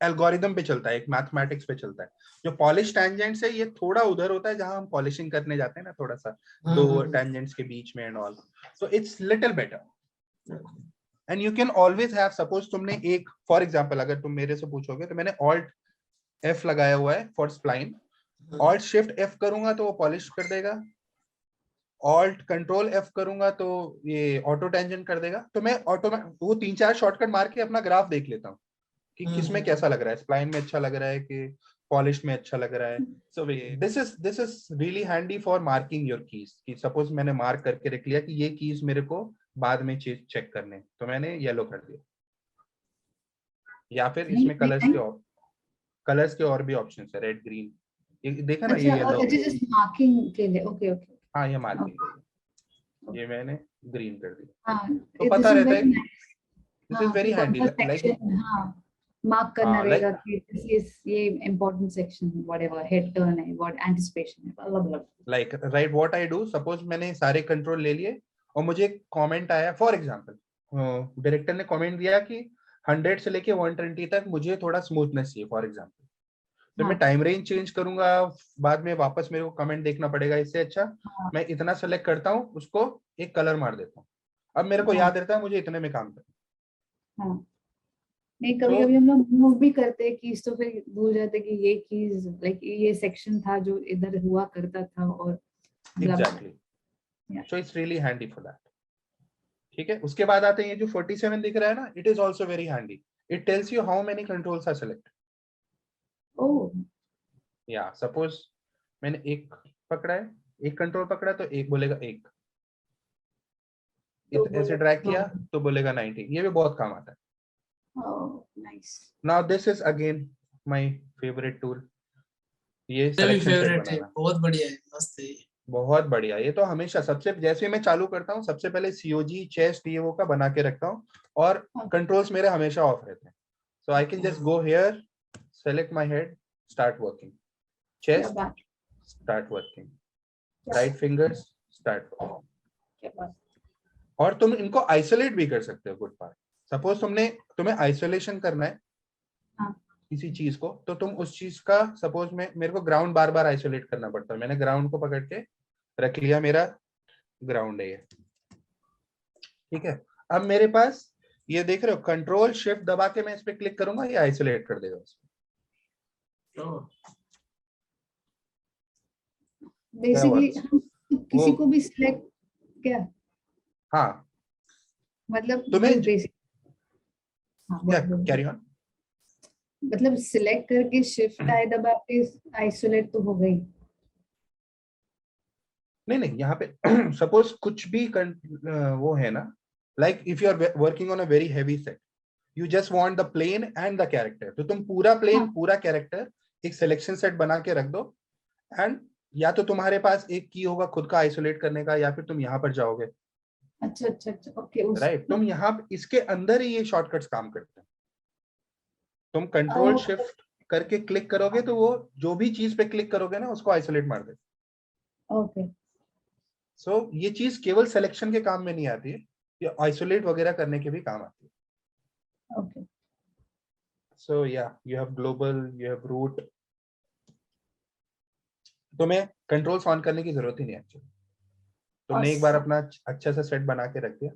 एल्गोरिदम पे चलता है, एक मैथमेटिक्स पे चलता है। जो पॉलिश टेंजेंट्स है ये थोड़ा उधर होता है जहां हम पॉलिशिंग करने जाते हैं ना, थोड़ा सा दो टेंजेंट्स के बीच में and all, so it's little better. And you can always have, suppose तुमने एक, फॉर एग्जांपल अगर तुम मेरे से पूछोगे तो मैंने ऑल्ट एफ लगाया हुआ है for spline, alt shift F करूंगा तो वो पॉलिश कर देगा, ऑल्ट कंट्रोल एफ करूंगा तो ये ऑटो टेंजेंट कर देगा। तो मैं वो 3-4 शॉर्टकट मार के अपना ग्राफ देख लेता हूँ कि किसमें कैसा लग रहा है, स्प्लाइन में अच्छा लग रहा है कि पॉलिश में अच्छा लग रहा है। So this is really handy for marking your keys, कि सपोज मैंने मार्क करके रख लिया कि ये कीज मेरे को बाद में चेक करने, तो मैंने येलो कर दिया। या फिर इसमें कलर्स के और भी ऑप्शंस है, रेड ग्रीन, ये देखा ना, ये येलो, जस्ट मार्किंग के लिए। ओके ओके, हाँ ये मार्किंग के लिए, ये मैंने ग्रीन कर दिया। हाँ, तो पता रहता है, this is very handy, like mark करना रहेगा कि ये important section, whatever head turn है, व्हाट एंटिसिपेशन है, अलग अलग। Like right, what I do, suppose मैंने सारे कंट्रोल ले लिए, और मुझे कमेंट आया, फॉर एग्जांपल डायरेक्टर ने कमेंट दिया कि 100 से लेके 120 तक मुझे थोड़ा स्मूथनेस चाहिए फॉर एग्जांपल, तो मैं हाँ, टाइम रेंज चेंज करूंगा, बाद में वापस मेरे को कमेंट देखना पड़ेगा, इससे अच्छा हाँ, मैं इतना सेलेक्ट करता हूँ, उसको एक कलर मार देता हूँ, अब मेरे को हाँ, याद रहता है मुझे इतने में काम करना। हाँ। नहीं, सो कभी कभी हम लोग मूव भी करते हैं कीज तो फिर भूल जाते हैं कि ये कीज लाइक ये सेक्शन था जो इधर हुआ करता था और blah blah. Exactly, Yeah. So it's really handy for that. ठीक है, उसके बाद आते हैं ये जो 47 दिख रहा है ना, it is also very handy, it tells you how many controls are select. Oh, yeah suppose मैंने एक पकड़ा है, एक कंट्रोल पकड़ा तो एक बोलेगा एक, तो ऐसे बोले ड्रैग हाँ. किया तो बोलेगा 90, ये भी बहुत काम आता है। Oh, nice. Now this is again my favourite tool, ये मेरा भी सिलेक्शन सेट फेवरेट है, बनाना। बहुत बढ़िया है, मस्त है ये। बहुत बढ़िया, ये तो हमेशा सबसे जैसे मैं चालू करता हूँ सबसे पहले सीओजी चेस्ट ये वो का बना के रखता हूँ, और कंट्रोल्स मेरे हमेशा ऑफ रहते हैं, so I can just go here, select my head, start working, क्या चेस्ट बात, start working, right fingers start working. क्या बात. और तुम इनको आइसोलेट भी कर सकते हो, गुड पार्ट, सपोज तुम्हें आइसोलेशन करना है हाँ. किसी चीज को, तो तुम उस चीज का सपोज मेरे को ग्राउंड बार बार आइसोलेट करना पड़ता है, मैंने ग्राउंड को पकड़ के रख लिया, मेरा ग्राउंड है ये, ठीक है। अब मेरे पास ये देख रहे हो, कंट्रोल शिफ्ट दबा के मैं इस पे क्लिक करूंगा, ये आइसोलेट कर देगा उसको। Oh, क्या बेसिकली वर्ड्स हम किसी वो, को भी सिलेक्ट क्या हाँ मतलब तुम्हें बस बेसिक. हाँ, क्या, बोल. Carry on. मतलब सिलेक्ट करके शिफ्ट आई दबा के आइसोलेट तो हो गई. नहीं नहीं, यहाँ पे सपोज कुछ भी वो है ना, like if you are working on a very heavy set, you just want the plane and the character, तो तुम पूरा प्लेन हाँ. पूरा कैरेक्टर एक सिलेक्शन सेट बना के रख दो, एंड या तो तुम्हारे पास एक की होगा खुद का आइसोलेट करने का, या फिर तुम यहाँ पर जाओगे, अच्छा, अच्छा, अच्छा. ओके, उस. राइट, तुम यहाँ इसके अंदर ही ये शॉर्टकट्स काम करते हैं, तुम कंट्रोल ओके, शिफ्ट करके क्लिक करोगे तो वो जो भी चीज पे क्लिक करोगे ना उसको आइसोलेट मार दे। ओके. सो ये चीज केवल सिलेक्शन के काम में नहीं आती है, ये आइसोलेट वगैरह करने के भी काम आती है। Okay. So yeah you have global, you have root, तुम्हें कंट्रोल्स ऑन करने की जरूरत ही नहीं एक्चुअली, तुमने एक बार Awesome. अपना अच्छा सा सेट बना के रख दिया,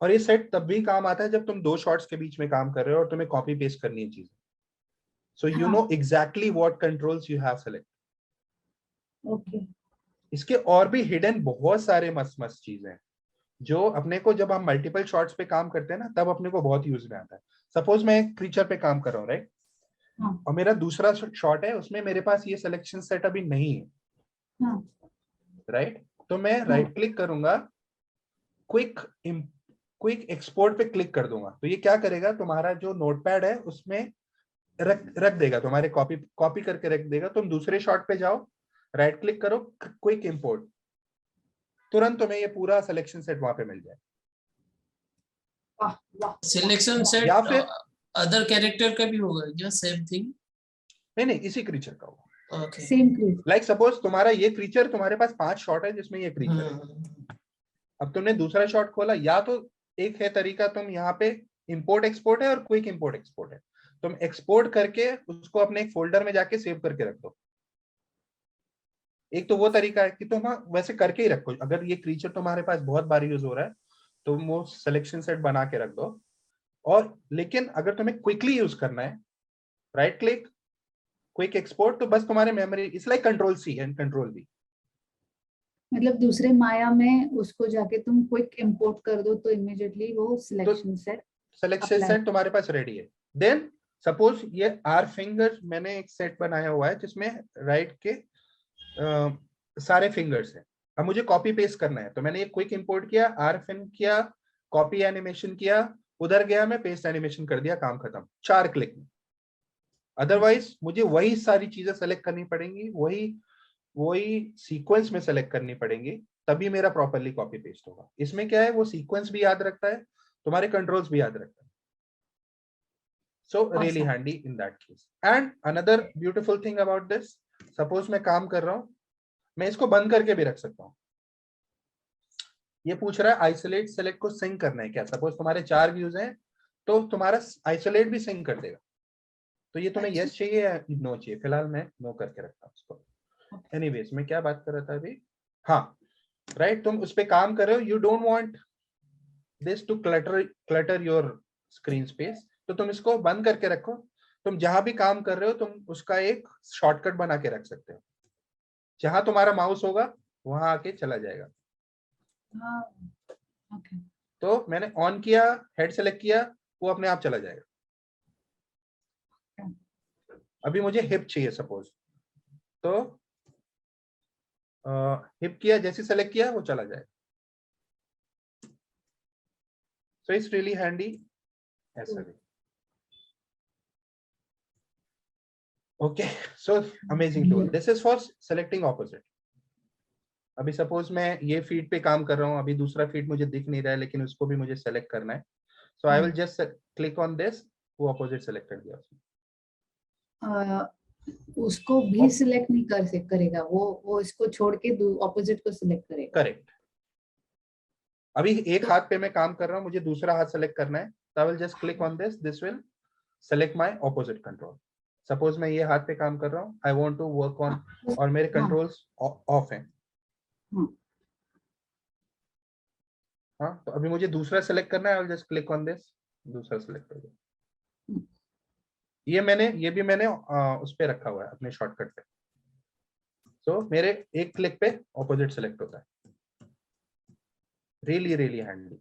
और ये सेट तब भी काम आता है जब तुम दो शॉट्स के बीच में काम कर रहे हो और तुम्हें कॉपी पेस्ट करनी है चीजें, सो यू नो हाँ. Exactly what controls you have select. Okay. इसके और भी हिडन बहुत सारे मस्त मस्त चीजें हैं जो अपने को जब हम मल्टीपल शॉट्स पे काम करते हैं ना तब अपने को बहुत यूज में आता है। सपोज मैं एक क्रीचर पे काम कर रहा हूँ, राइट, हाँ. और मेरा दूसरा शॉट है, उसमें मेरे पास ये सिलेक्शन सेट अभी नहीं है, हाँ. राइट, तो मैं हाँ. राइट क्लिक करूंगा, क्विक क्विक एक्सपोर्ट पे क्लिक कर दूंगा, तो ये क्या करेगा, तुम्हारा जो नोटपैड है उसमें रख रख देगा, तुम्हारे कॉपी कॉपी करके रख देगा, तुम दूसरे शॉट पे जाओ, राइट क्लिक करो, क्विक इंपोर्ट, तुरंत तुम्हें ये पूरा सिलेक्शन सेट वहां पे मिल जाए। वाह, वाह. सिलेक्शन सेट या फिर अदर कैरेक्टर का भी होगा क्या, सेम थिंग? नहीं नहीं, इसी क्रीचर का होगा, okay. Same crease. Like suppose तुम्हारा ये क्रीचर, तुम्हारे पास 5 शॉट है जिसमें ये क्रीचर है, अब तुमने दूसरा शॉट खोला, या तो एक है तरीका, तुम यहाँ पे इंपोर्ट एक्सपोर्ट है और क्विक इंपोर्ट एक्सपोर्ट है, तुम एक्सपोर्ट करके उसको अपने एक फोल्डर में जाके सेव करके रख दो, एक तो वो तरीका है कि तुम वैसे करके ही रखो, अगर ये क्रीचर तुम्हारे पास बहुत बार यूज हो रहा है तो वो सिलेक्शन सेट बना के रख दो, और लेकिन अगर तुम्हें क्विकली यूज करना है, राइट क्लिक, क्विक एक्सपोर्ट, तो बस तुम्हारे memory, it's like control C and control V, मतलब दूसरे माया में उसको जाके तुम क्विक इंपोर्ट कर दो तो इमीडिएटली वो तो selection set selection apply. Set तुम्हारे पास रेडी है। देन सपोज ये आर फिंगर मैंने एक सेट बनाया हुआ है जिसमें राइट के सारे फिंगर्स हैं, अब मुझे कॉपी पेस्ट करना है, तो मैंने ये क्विक इंपोर्ट किया, आर फिन किया, कॉपी एनिमेशन किया, उधर गया मैं पेस्ट एनिमेशन कर दिया, काम खत्म 4 क्लिक में। अदरवाइज मुझे वही सारी चीजें सेलेक्ट करनी पड़ेंगी, वही वही सीक्वेंस में सेलेक्ट करनी पड़ेंगी, तभी मेरा प्रॉपरली कॉपी पेस्ट होगा। इसमें क्या है, वो सीक्वेंस भी याद रखता है, तुम्हारे कंट्रोल्स भी याद रखता है, so really Awesome. handy in that case. And another beautiful thing about this, suppose मैं काम कर रहा हूं, मैं इसको बंद करके भी रख सकता हूँ, ये पूछ रहा है आइसोलेट सेलेक्ट को सिंक करना है क्या? सपोज तुम्हारे 4 व्यूज हैं तो तुम्हारा आइसोलेट भी सिंक कर देगा। तो ये तुम्हें अच्छा। यस चाहिए या नो चाहिए? फिलहाल मैं नो करके रखता हूँ उसको। एनीवेज मैं क्या बात कर रहा था अभी? हाँ राइट, तुम उस पे काम कर रहे हो, you don't want this to clutter your screen space, तो तुम इसको बंद करके रखो। तुम जहां भी काम कर रहे हो तुम उसका एक शॉर्टकट बना के रख सकते हो, जहां तुम्हारा माउस होगा वहां आके चला जाएगा। हाँ ओके। तो मैंने ऑन किया, हेड सेलेक्ट किया, वो अपने आप चला जाएगा। अभी मुझे हिप चाहिए सपोज, तो हिप किया, जैसे सेलेक्ट किया वो चला जाएगा। सो इट्स रियली हैंडी ऐसा भी। Okay, so amazing tool, this is for selecting opposite. अभी सपोज मैं ये फीड पे काम कर रहा हूँ, अभी दूसरा फीड मुझे दिख नहीं रहा है लेकिन उसको भी मुझे सेलेक्ट करना है। So I will just click on this, वो ऑपोजिट सेलेक्ट कर दिया उसने। उसको भी सिलेक्ट नहीं करेगा वो इसको छोड़ के ऑपोजिट को सिलेक्ट करेगा। करेक्ट। अभी एक हाथ पे मैं काम कर रहा हूँ, मुझे दूसरा हाथ सेलेक्ट करना है, तो I will just click on this, this will select my opposite control. Suppose मैं ये हाथ पे काम कर रहा हूँ, I want to work on, और मेरे कंट्रोल्स ऑफ हैं। हाँ, तो अभी मुझे दूसरा सेलेक्ट करना है, आई will just click on this, दूसरा सेलेक्ट कर दिया। ये भी मैंने उस पे रखा हुआ है अपने शॉर्टकट पे। सो मेरे एक क्लिक पे ऑपोजिट सेलेक्ट होता है। रियली रियली हैंडी,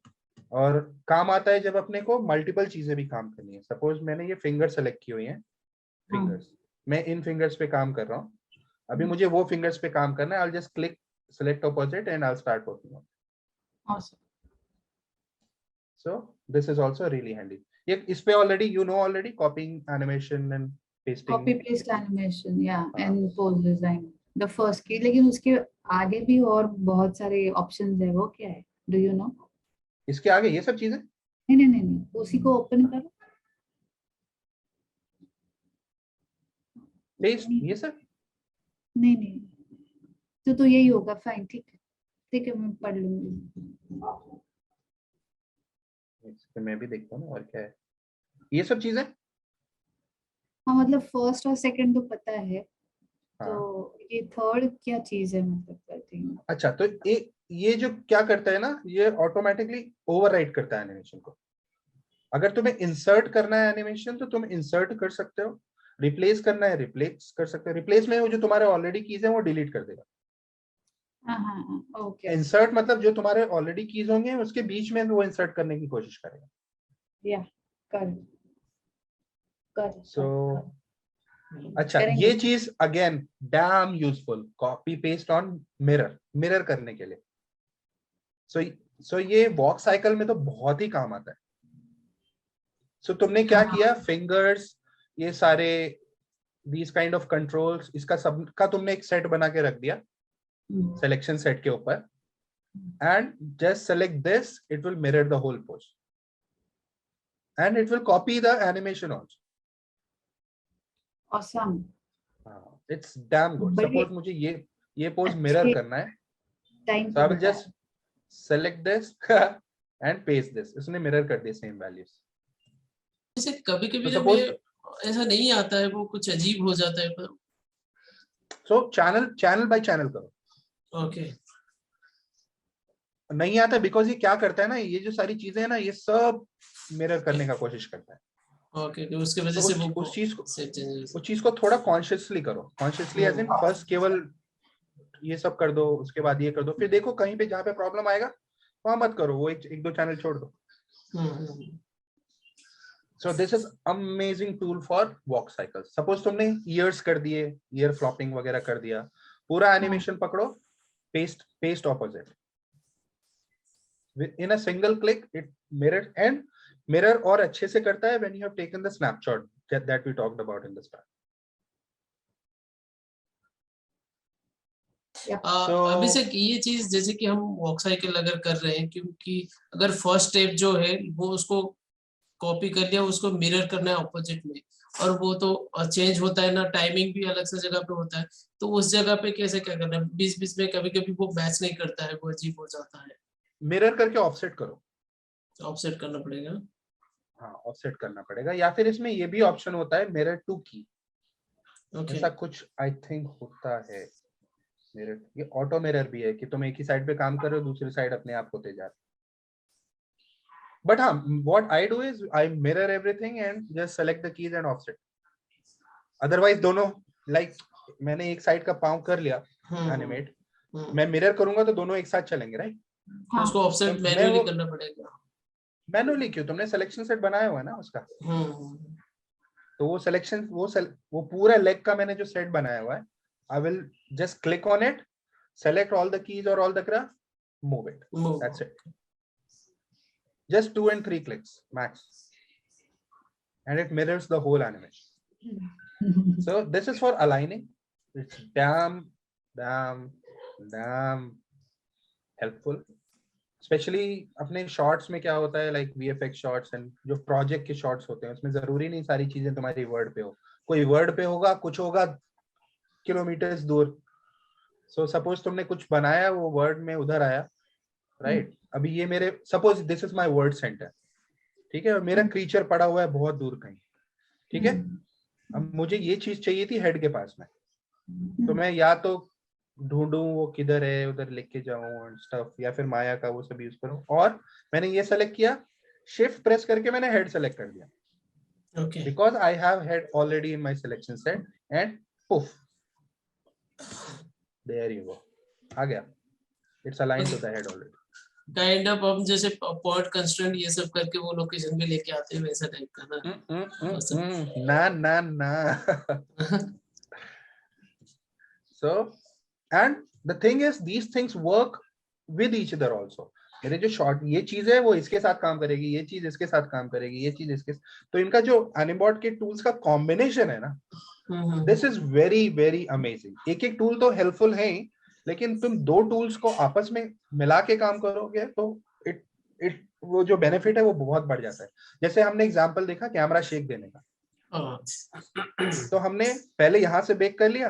और काम आता है जब अपने को मल्टीपल चीजें भी काम करनी है। सपोज मैंने ये फिंगर सेलेक्ट की हुई हैं, फिंगर्स, मैं इन फिंगर्स पे काम कर रहा हूँ, अभी मुझे वो फिंगर्स पे काम करना है, आई will just click select opposite and I will start working on. Awesome. So this is also really handy. ये इस पे already you know already copying animation and pasting. Copy paste animation, yeah, and pose design. The first की, लेकिन उसके आगे भी और बहुत सारे options है, वो क्या है? Do you know? इसके आगे ये सब चीजें? नहीं, उसी को ओपन करो। पेस्ट ये सब? नहीं, तो यही होगा। फाइन, ठीक है, मैं पढ़ लूंगी। मैं भी देखता हूँ और क्या है ये सब चीजें। हाँ मतलब फर्स्ट और सेकंड तो पता है, हाँ। तो ये थर्ड क्या चीज है मतलब करते हैं? अच्छा, तो ये जो क्या करता है ना, ये ऑटोमेटिकली ओवरराइड करता है एनिमेशन को। अगर तुम्हें इंसर्ट करना है एनिमेशन तो तुम इंसर्ट कर सकते हो, रिप्लेस करना है रिप्लेस कर सकते हो। रिप्लेस में वो जो तुम्हारे ऑलरेडी कीज है वो डिलीट कर देगा। हाँ, ओके। इंसर्ट मतलब जो तुम्हारे ऑलरेडी कीज होंगे उसके बीच में वो इंसर्ट करने की कोशिश करेगा। या कर सो अच्छा, ये चीज again dam useful, copy paste on mirror करने के लिए। सो ये वॉक साइकिल में तो बहुत ही काम आता है। सो तुमने क्या किया, फिंगर्स, ये सारे these kind of controls, इसका सब का तुमने एक सेट बना के रख दिया सिलेक्शन सेट के ऊपर, and just select this, it will mirror the whole pose and it will copy the animation also. Awesome. It's damn good. Suppose मुझे ये pose mirror करना है, so I will just select this and paste this. इसने mirror कर दिया same values. जैसे कभी-कभी ना ऐसा नहीं आता है, वो कुछ अजीब हो जाता है। So channel by channel करो। Okay. नहीं आता बिकॉज ये क्या करता है ना, ये जो सारी चीजें है ना, ये सब मिरर करने का कोशिश करता है। ओके, तो उसके वजह से वो उस चीज को थोड़ा कॉन्शियसली करो। कॉन्शियसली एज इन फर्स्ट केवल ये सब कर दो, उसके बाद ये कर दो, फिर देखो कहीं पे जहाँ पे प्रॉब्लम आएगा वहां मत करो, वो एक दो चैनल छोड़ दो। So this is amazing tool for walk cycle. Suppose तुमने ईयर्स कर दिए, ईयर फ्लॉपिंग वगैरह कर दिया, पूरा एनिमेशन पकड़ो, paste opposite, in a single click it mirror और अच्छे से करता है when you have taken the snapshot that we talked about in the start. अभिषेक, ये चीज जैसे कि हम वॉक साइकिल अगर कर रहे हैं, क्योंकि अगर फर्स्ट स्टेप जो है वो उसको कॉपी कर लिया, उसको मिरर करना है ऑपोजिट में, और वो तो चेंज होता है ना, टाइमिंग भी अलग से जगह पे होता है, तो उस जगह पे कैसे क्या करना है? बीच बीच में कभी कभी वो मैच नहीं करता है, वो अजीब हो जाता है। मिरर करके ऑफसेट करो। ऑफसेट करना पड़ेगा। हाँ ऑफसेट करना पड़ेगा, या फिर इसमें ये भी ऑप्शन होता है मिरर टू की, ओके ऐसा कुछ आई थिंक होता है। मिरर, ये ऑटो मिरर भी है कि तुम एक ही साइड पे काम कर रहे हो, दूसरी साइड अपने आप होते जा रहे। बट हाँ, what I do is I mirror everything and just select the keys and offset. Otherwise दोनों लाइक मैंने एक साइड का पाँव कर लिया एनिमेट, मैं मिरर करूंगा तो दोनों एक साथ चलेंगे, राइट? हाँ, उसको ऑफसेट तो मैं मैन्युअली वो करना पड़ेगा। मैनुअली क्यों, तुमने सिलेक्शन सेट बनाया हुआ है ना उसका, तो वो सिलेक्शन वो पूरा लेग का मैंने जो सेट बनाया हुआ है, आई will just click on it, select all the keys or all the graph, move it. That's it. Just 2 and 3 clicks max, and it mirrors the whole animation. So this is for aligning. It's damn helpful. Especially अपने shorts में क्या होता है, like VFX shorts and जो project के shorts होते हैं, उसमें जरूरी नहीं सारी चीजें तुम्हारी वर्ड पे हो, कोई वर्ड पे होगा, कुछ होगा किलोमीटर्स दूर। सो सपोज तुमने कुछ बनाया, वो वर्ड में उधर आया, राइट? अभी ये मेरे suppose this is my word centre, ठीक है, और मेरा क्रीचर पड़ा हुआ है बहुत दूर कहीं, ठीक है। अब मुझे ये चीज चाहिए थी हेड के पास में, तो मैं या तो ढूंढूं वो किधर है, उधर लिख के जाऊं एंड स्टफ, या फिर माया का वो सब यूज करूं। और मैंने ये सेलेक्ट किया, शिफ्ट प्रेस करके मैंने हेड सेलेक्ट कर दिया, okay because I have head already in my selection set and poof, there you go, आ गया, it's aligned to the head already. Kind of हम जैसे पॉइंट कंस्ट्रेंट ये सब करके वो लोकेशन में लेके आते हैं, वैसा टाइप का ना। ना so and the thing is these things work with each other also. मेरे जो शॉर्ट ये चीज है वो इसके साथ काम करेगी, ये चीज इसके साथ काम करेगी, ये चीज इसके, तो इनका जो एनिबॉट के टूल्स का कॉम्बिनेशन है ना, this is very very amazing. एक एक टूल तो हेल्पफुल है ही, लेकिन तुम दो टूल्स को आपस में मिला के काम करोगे तो इट वो जो बेनिफिट है वो बहुत बढ़ जाता है। जैसे हमने एग्जांपल देखा कैमरा शेक देने का, तो हमने पहले यहाँ से बेक कर लिया,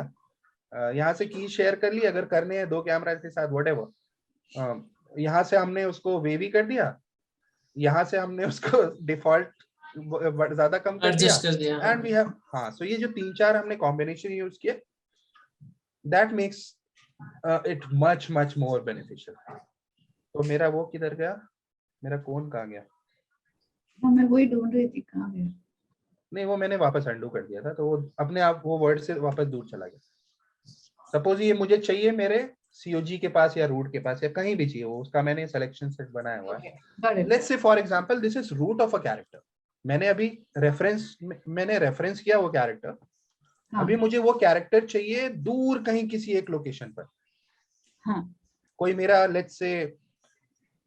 यहाँ से की शेयर कर ली, अगर करने हैं दो कैमरा के साथ व्हाटएवर, यहाँ से हमने उसको वेवी कर दिया, यहाँ से हमने उसको डिफॉल्ट ज्यादा कम कर दिया, एंड वी हैव, हाँ, सो ये जो 3-4 हमने कॉम्बिनेशन यूज किया, that makes it much much more beneficial. तो मेरा वो किधर गया, मेरा कौन कहाँ गया? मैं वही ढूंढ रही थी, कहाँ गया? नहीं, वो मैंने वापस अंडू कर दिया था, तो वो अपने आप वो वर्ड से वापस दूर चला गया। सपोज ये मुझे चाहिए मेरे COG के पास या रूट के पास या कहीं भी चाहिए, वो उसका मैंने सिलेक्शन सेट बनाया हुआ है। Let's say for example this is root of a character, मैंने अभी रेफरेंस किया वो कैरेक्टर, अभी मुझे वो कैरेक्टर चाहिए दूर कहीं किसी एक लोकेशन पर। कोई मेरा लेट्स से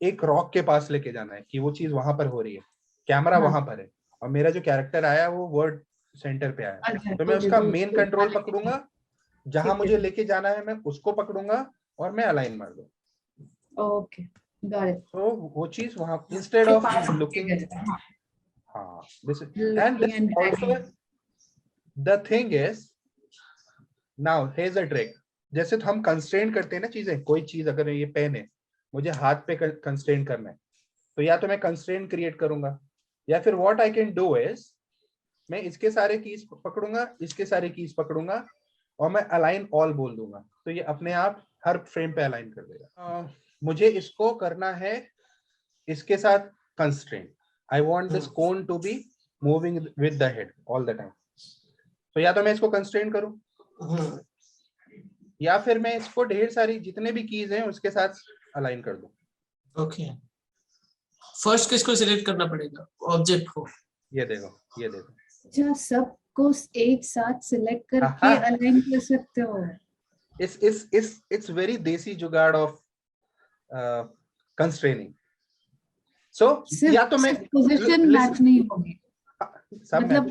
एक रॉक के पास लेके जाना है कि वो चीज वहां पर हो रही है, कैमरा वहां पर है, और मेरा जो कैरेक्टर आया वो वर्ड सेंटर पे आया, तो मैं उसका मेन कंट्रोल पकड़ूंगा, जहां मुझे लेके जाना है मैं उसको पकड़ूंगा और मैं अलाइन मार दूं। Okay, got it. तो वो चीज वहां इंस्टेड ऑफ लुकिंग, हाँ, this and this also the thing is, now here is a trick. जैसे तो हम कंस्ट्रेन करते हैं ना चीजें, कोई चीज अगर ये पेन है, मुझे हाथ पे कंस्ट्रेन करना है, तो या तो मैं कंस्ट्रेन क्रिएट करूंगा, या फिर what I can do is मैं इसके सारे कीज पकड़ूंगा, इसके सारे कीज पकड़ूंगा, और मैं अलाइन ऑल बोल दूंगा, तो ये अपने आप हर फ्रेम पे अलाइन कर देगा। मुझे इसको करना है इसके साथ constraint, I want this cone to be moving with the head all the time, तो या तो मैं इसको कंस्ट्रेंट करूं, या फिर मैं इसको ढेर सारी जितने भी कीज हैं उसके साथ अलाइन कर दूं। ओके, फर्स्ट किसको सिलेक्ट करना पड़ेगा? ऑब्जेक्ट को। ये देखो, ये देखो, अच्छा, सब को एक साथ सिलेक्ट करके अलाइन कर सकते हो। इट्स वेरी देसी जुगाड़ ऑफ कंस्ट्रेनिंग। सो या तो मैं पोजीशन मैच नहीं होगी, मतलब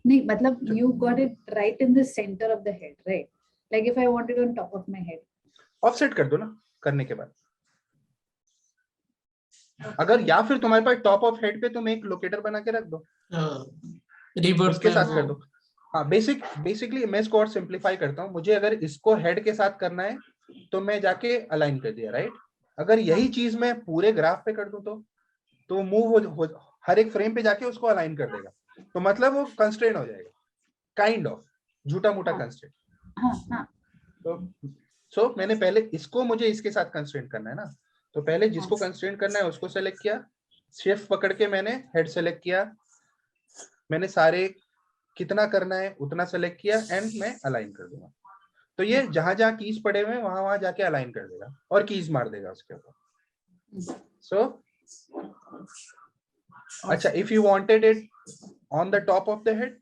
नहीं, मतलब you got it right in the center of the head, right? Like if I want it on top of my head, offset कर दो ना करने के बाद, अगर या फिर तुम्हारे पास टॉप ऑफ हेड पे तुम एक लोकेटर बना के रख दो, उसके साथ कर दो। हाँ, बेसिकली मैं इसको और सिंप्लीफाई करता हूँ, मुझे अगर इसको हेड के साथ करना है तो मैं जाके अलाइन कर दिया, राइट, अगर यही चीज मैं पूरे ग्राफ पे कर दूं तो मूव हो हर एक फ्रेम पे जाके उसको अलाइन कर देगा, तो मतलब वो कंस्ट्रेंट हो जाएगा, काइंड ऑफ झूठा मोटा हाँ। कंस्ट्रेंट। हाँ तो सो मैंने पहले इसको मुझे इसके साथ कंस्ट्रेंट करना है ना, तो पहले जिसको कंस्ट्रेंट करना है उसको सेलेक्ट किया, शिफ्ट पकड़ के मैंने हेड सेलेक्ट किया, मैंने सारे कितना करना है उतना सेलेक्ट किया एंड मैं अलाइन कर दूंगा। तो ये जहां जहां कीज पड़े हुए हैं वहां वहां जाके अलाइन कर देगा और कीज मार देगा उसके ऊपर। सो अच्छा, if you wanted it on the top of the head,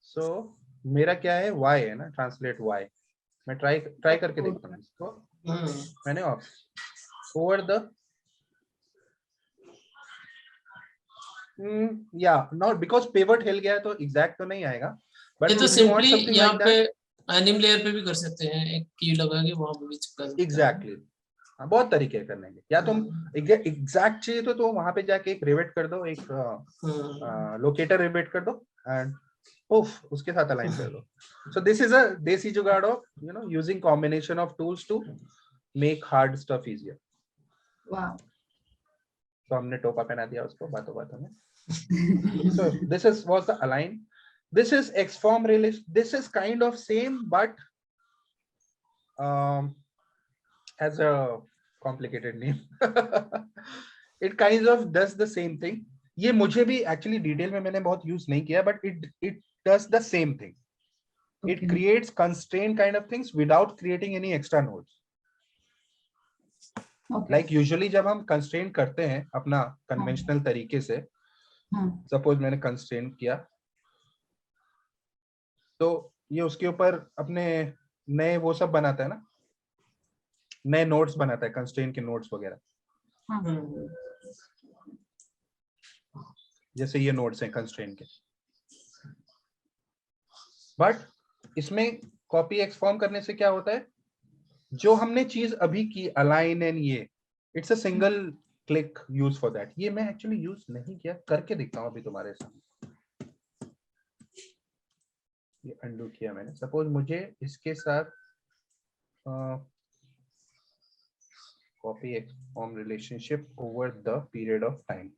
so मेरा क्या है y है ना, ट्रांसलेट y, मैं ट्राई करके देखता हूँ इसको। मैंने ओवर द या नॉट बिकॉज पेवट हिल गया तो एग्जैक्ट तो नहीं आएगा, बट ये तो if you want simply something यहाँ लाइक पे दैट एनिम लेयर पे भी कर सकते हैं, एक की लगा के वहां पे भी चिपका सकते हैं। एग्जैक्टली, बहुत तरीके करने के, या तुम एग्जैक्ट चाहिए तो वहां पे जाके एक रिवेट कर दो, एक लोकेटर रिवेट कर दो एंड उफ उसके साथ अलाइन कर दो। So this is a desi jugaad of using combination of tools to make hard stuff easier. वाह। तो हमने टोपा पहना दिया उसको बातों बातों में। So this was the align. This is XForm relation. This is kind of same, but has a complicated name. It kind of does the same thing. ये मुझे भी actually detail में मैंने बहुत use नहीं किया, but it does the same thing. It Okay. creates constraint kind of things without creating any extra nodes. Okay. Like usually जब हम constraint करते हैं अपना conventional तरीके से, suppose मैंने constraint किया, तो ये उसके ऊपर अपने नए वो सब बनाता है ना, नए नोट्स बनाता है, कंस्ट्रेंट के नोट्स वगैरह, जैसे ये नोट्स हैं कंस्ट्रेंट के। बट इसमें कॉपी एक्सफॉर्म करने से क्या होता है, जो हमने चीज अभी की अलाइन एंड ये, it's a single click use for that. ये मैं एक्चुअली यूज नहीं किया, करके देखता हूँ अभी तुम्हारे साथ। ये अंडू किया मैंने, सपोज मुझे इसके साथ copy XForm relationship over the period of time.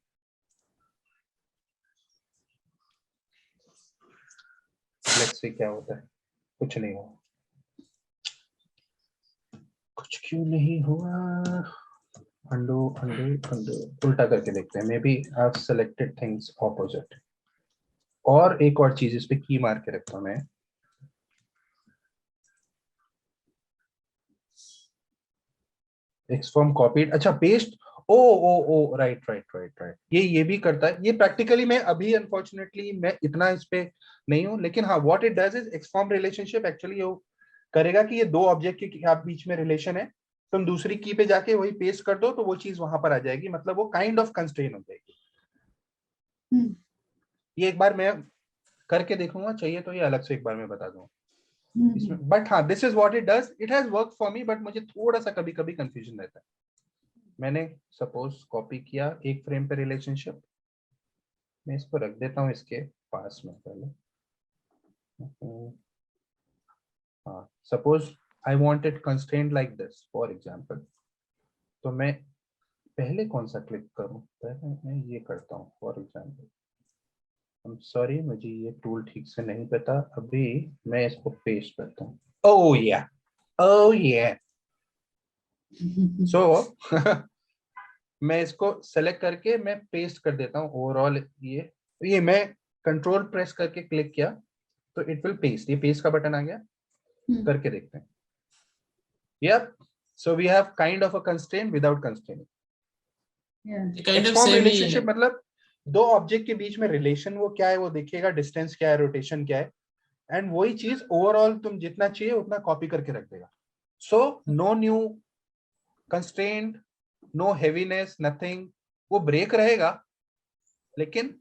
Let's see क्या होता है। कुछ नहीं हुआ, कुछ क्यों नहीं हुआ। undo उल्टा करके देखते हैं। Maybe I've selected things opposite. और एक और चीज इस पे की मार के रखता हूँ मैं। XForm copied, अच्छा पेस्ट, ओ राइट, ये भी करता है। ये प्रैक्टिकली मैं अभी अनफॉर्चुनेटली मैं इतना इस पे नहीं हूँ, लेकिन हाँ what it does is XForm relationship actually वो करेगा कि ये दो ऑब्जेक्ट के आप बीच में रिलेशन है, तुम दूसरी की पे जाके वही पेस्ट कर दो तो वो चीज वहां पर आ जाएगी, मतलब वो काइंड ऑफ कंस्ट्रेन हो जाएगी। ये एक बार मैं करके देखूंगा, चाहिए तो ये अलग से एक बार मैं बता दूंगा इसमें। बट हाँ this is what it does, it has work for me, but मुझे थोड़ा सा कभी कभी कंफ्यूजन रहता है। मैंने सपोज कॉपी किया एक फ्रेम पे रिलेशनशिप, मैं इसको रख देता हूँ इसके पास में पहले। हाँ suppose I want it constraint like this for example, तो मैं पहले कौन सा क्लिक करूं, पहले मैं ये करता हूँ for example. I am sorry मुझे ये टूल ठीक से नहीं पता, अभी मैं इसको पेस्ट करता हूँ। ओह या सो मैं इसको सेलेक्ट करके मैं पेस्ट कर देता हूँ ओवरऑल। ये मैं कंट्रोल प्रेस करके क्लिक किया तो इट विल पेस्ट, ये पेस्ट का बटन आ गया। करके देखते हैं। Yup, so we have kind of a constraint without constraint. XForm relationship मतलब दो ऑब्जेक्ट के बीच में रिलेशन वो क्या है वो देखिएगा, डिस्टेंस क्या है, रोटेशन क्या है, एंड वही चीज ओवरऑल तुम जितना चाहिए उतना कॉपी करके रख देगा। So no new constraint, no heaviness, nothing, वो ब्रेक रहेगा लेकिन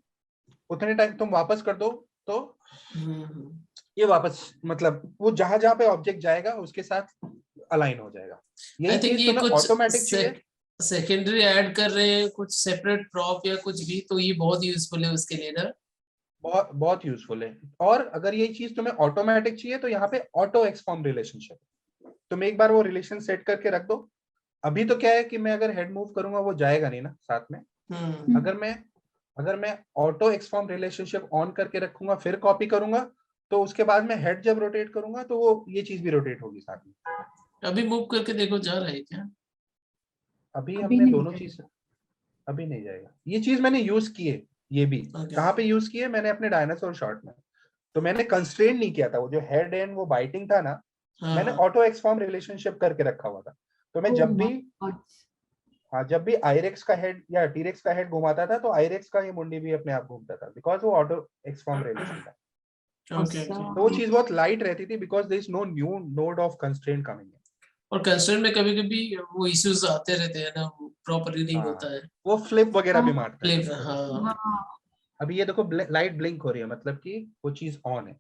उतने टाइम तुम वापस कर दो तो ये वापस मतलब वो जहां जहां पे ऑब्जेक्ट जाएगा उसके साथ अलाइन हो जाएगा। यही चीज तुम्हें ऑटोमेटिक चाहिए, सेकेंडरी ऐड कर रहे हैं कुछ सेपरेट प्रॉप या कुछ भी, तो ये बहुत यूजफुल है उसके लिए ना, बहुत यूजफुल है। और अगर ये चीज तुम्हें ऑटोमेटिक चाहिए तो यहाँ पे ऑटो XForm रिलेशनशिप, तुम एक बार वो रिलेशन सेट करके रख दो। अभी तो क्या है कि मैं अगर हेड मूव करूंगा वो जाएगा नहीं ना साथ में। अगर मैं ऑटो एक्सफॉर्म रिलेशनशिप ऑन करके रखूंगा फिर कॉपी करूंगा, तो उसके बाद में हेड जब रोटेट करूंगा तो वो ये चीज भी रोटेट होगी साथ में। अभी मूव करके देखो जा रहा है क्या? अभी अभी हमने नहीं दोनों जाएगा। चीज, अभी नहीं जाएगा। ये चीज मैंने यूज की है, ये भी Okay. कहाँ पे यूज की है मैंने, अपने डायनासोर शॉट में। तो मैंने कंस्ट्रेन नहीं किया था, वो जो हेड एंड वो बाइटिंग था ना, मैंने हाँ ऑटो एक्सफॉर्म रिलेशनशिप करके रखा हुआ था। तो मैं Oh जब my भी, God. हाँ जब भी आयरेक्स का हेड या टीरेक्स का हेड घुमाता था तो आयरेक्स का ये मुंडी भी अपने आप घूमता था, बिकॉज वो ऑटो एक्सफॉर्म रिलेशन था। ओके अच्छा। ओके। तो वो चीज बहुत लाइट रहती थी because there is no new node of constraint coming. और कंस्ट्रेंट में कभी कभी वो इश्यूज आते रहते हैं ना, प्रॉपरली नहीं होता है। वो फ्लिप वगैरह भी हाँ मारता है प्ले कभी कभी। हाँ हाँ अभी ये देखो लाइट ब्लिंक हो रही है, मतलब कि वो चीज ऑन है।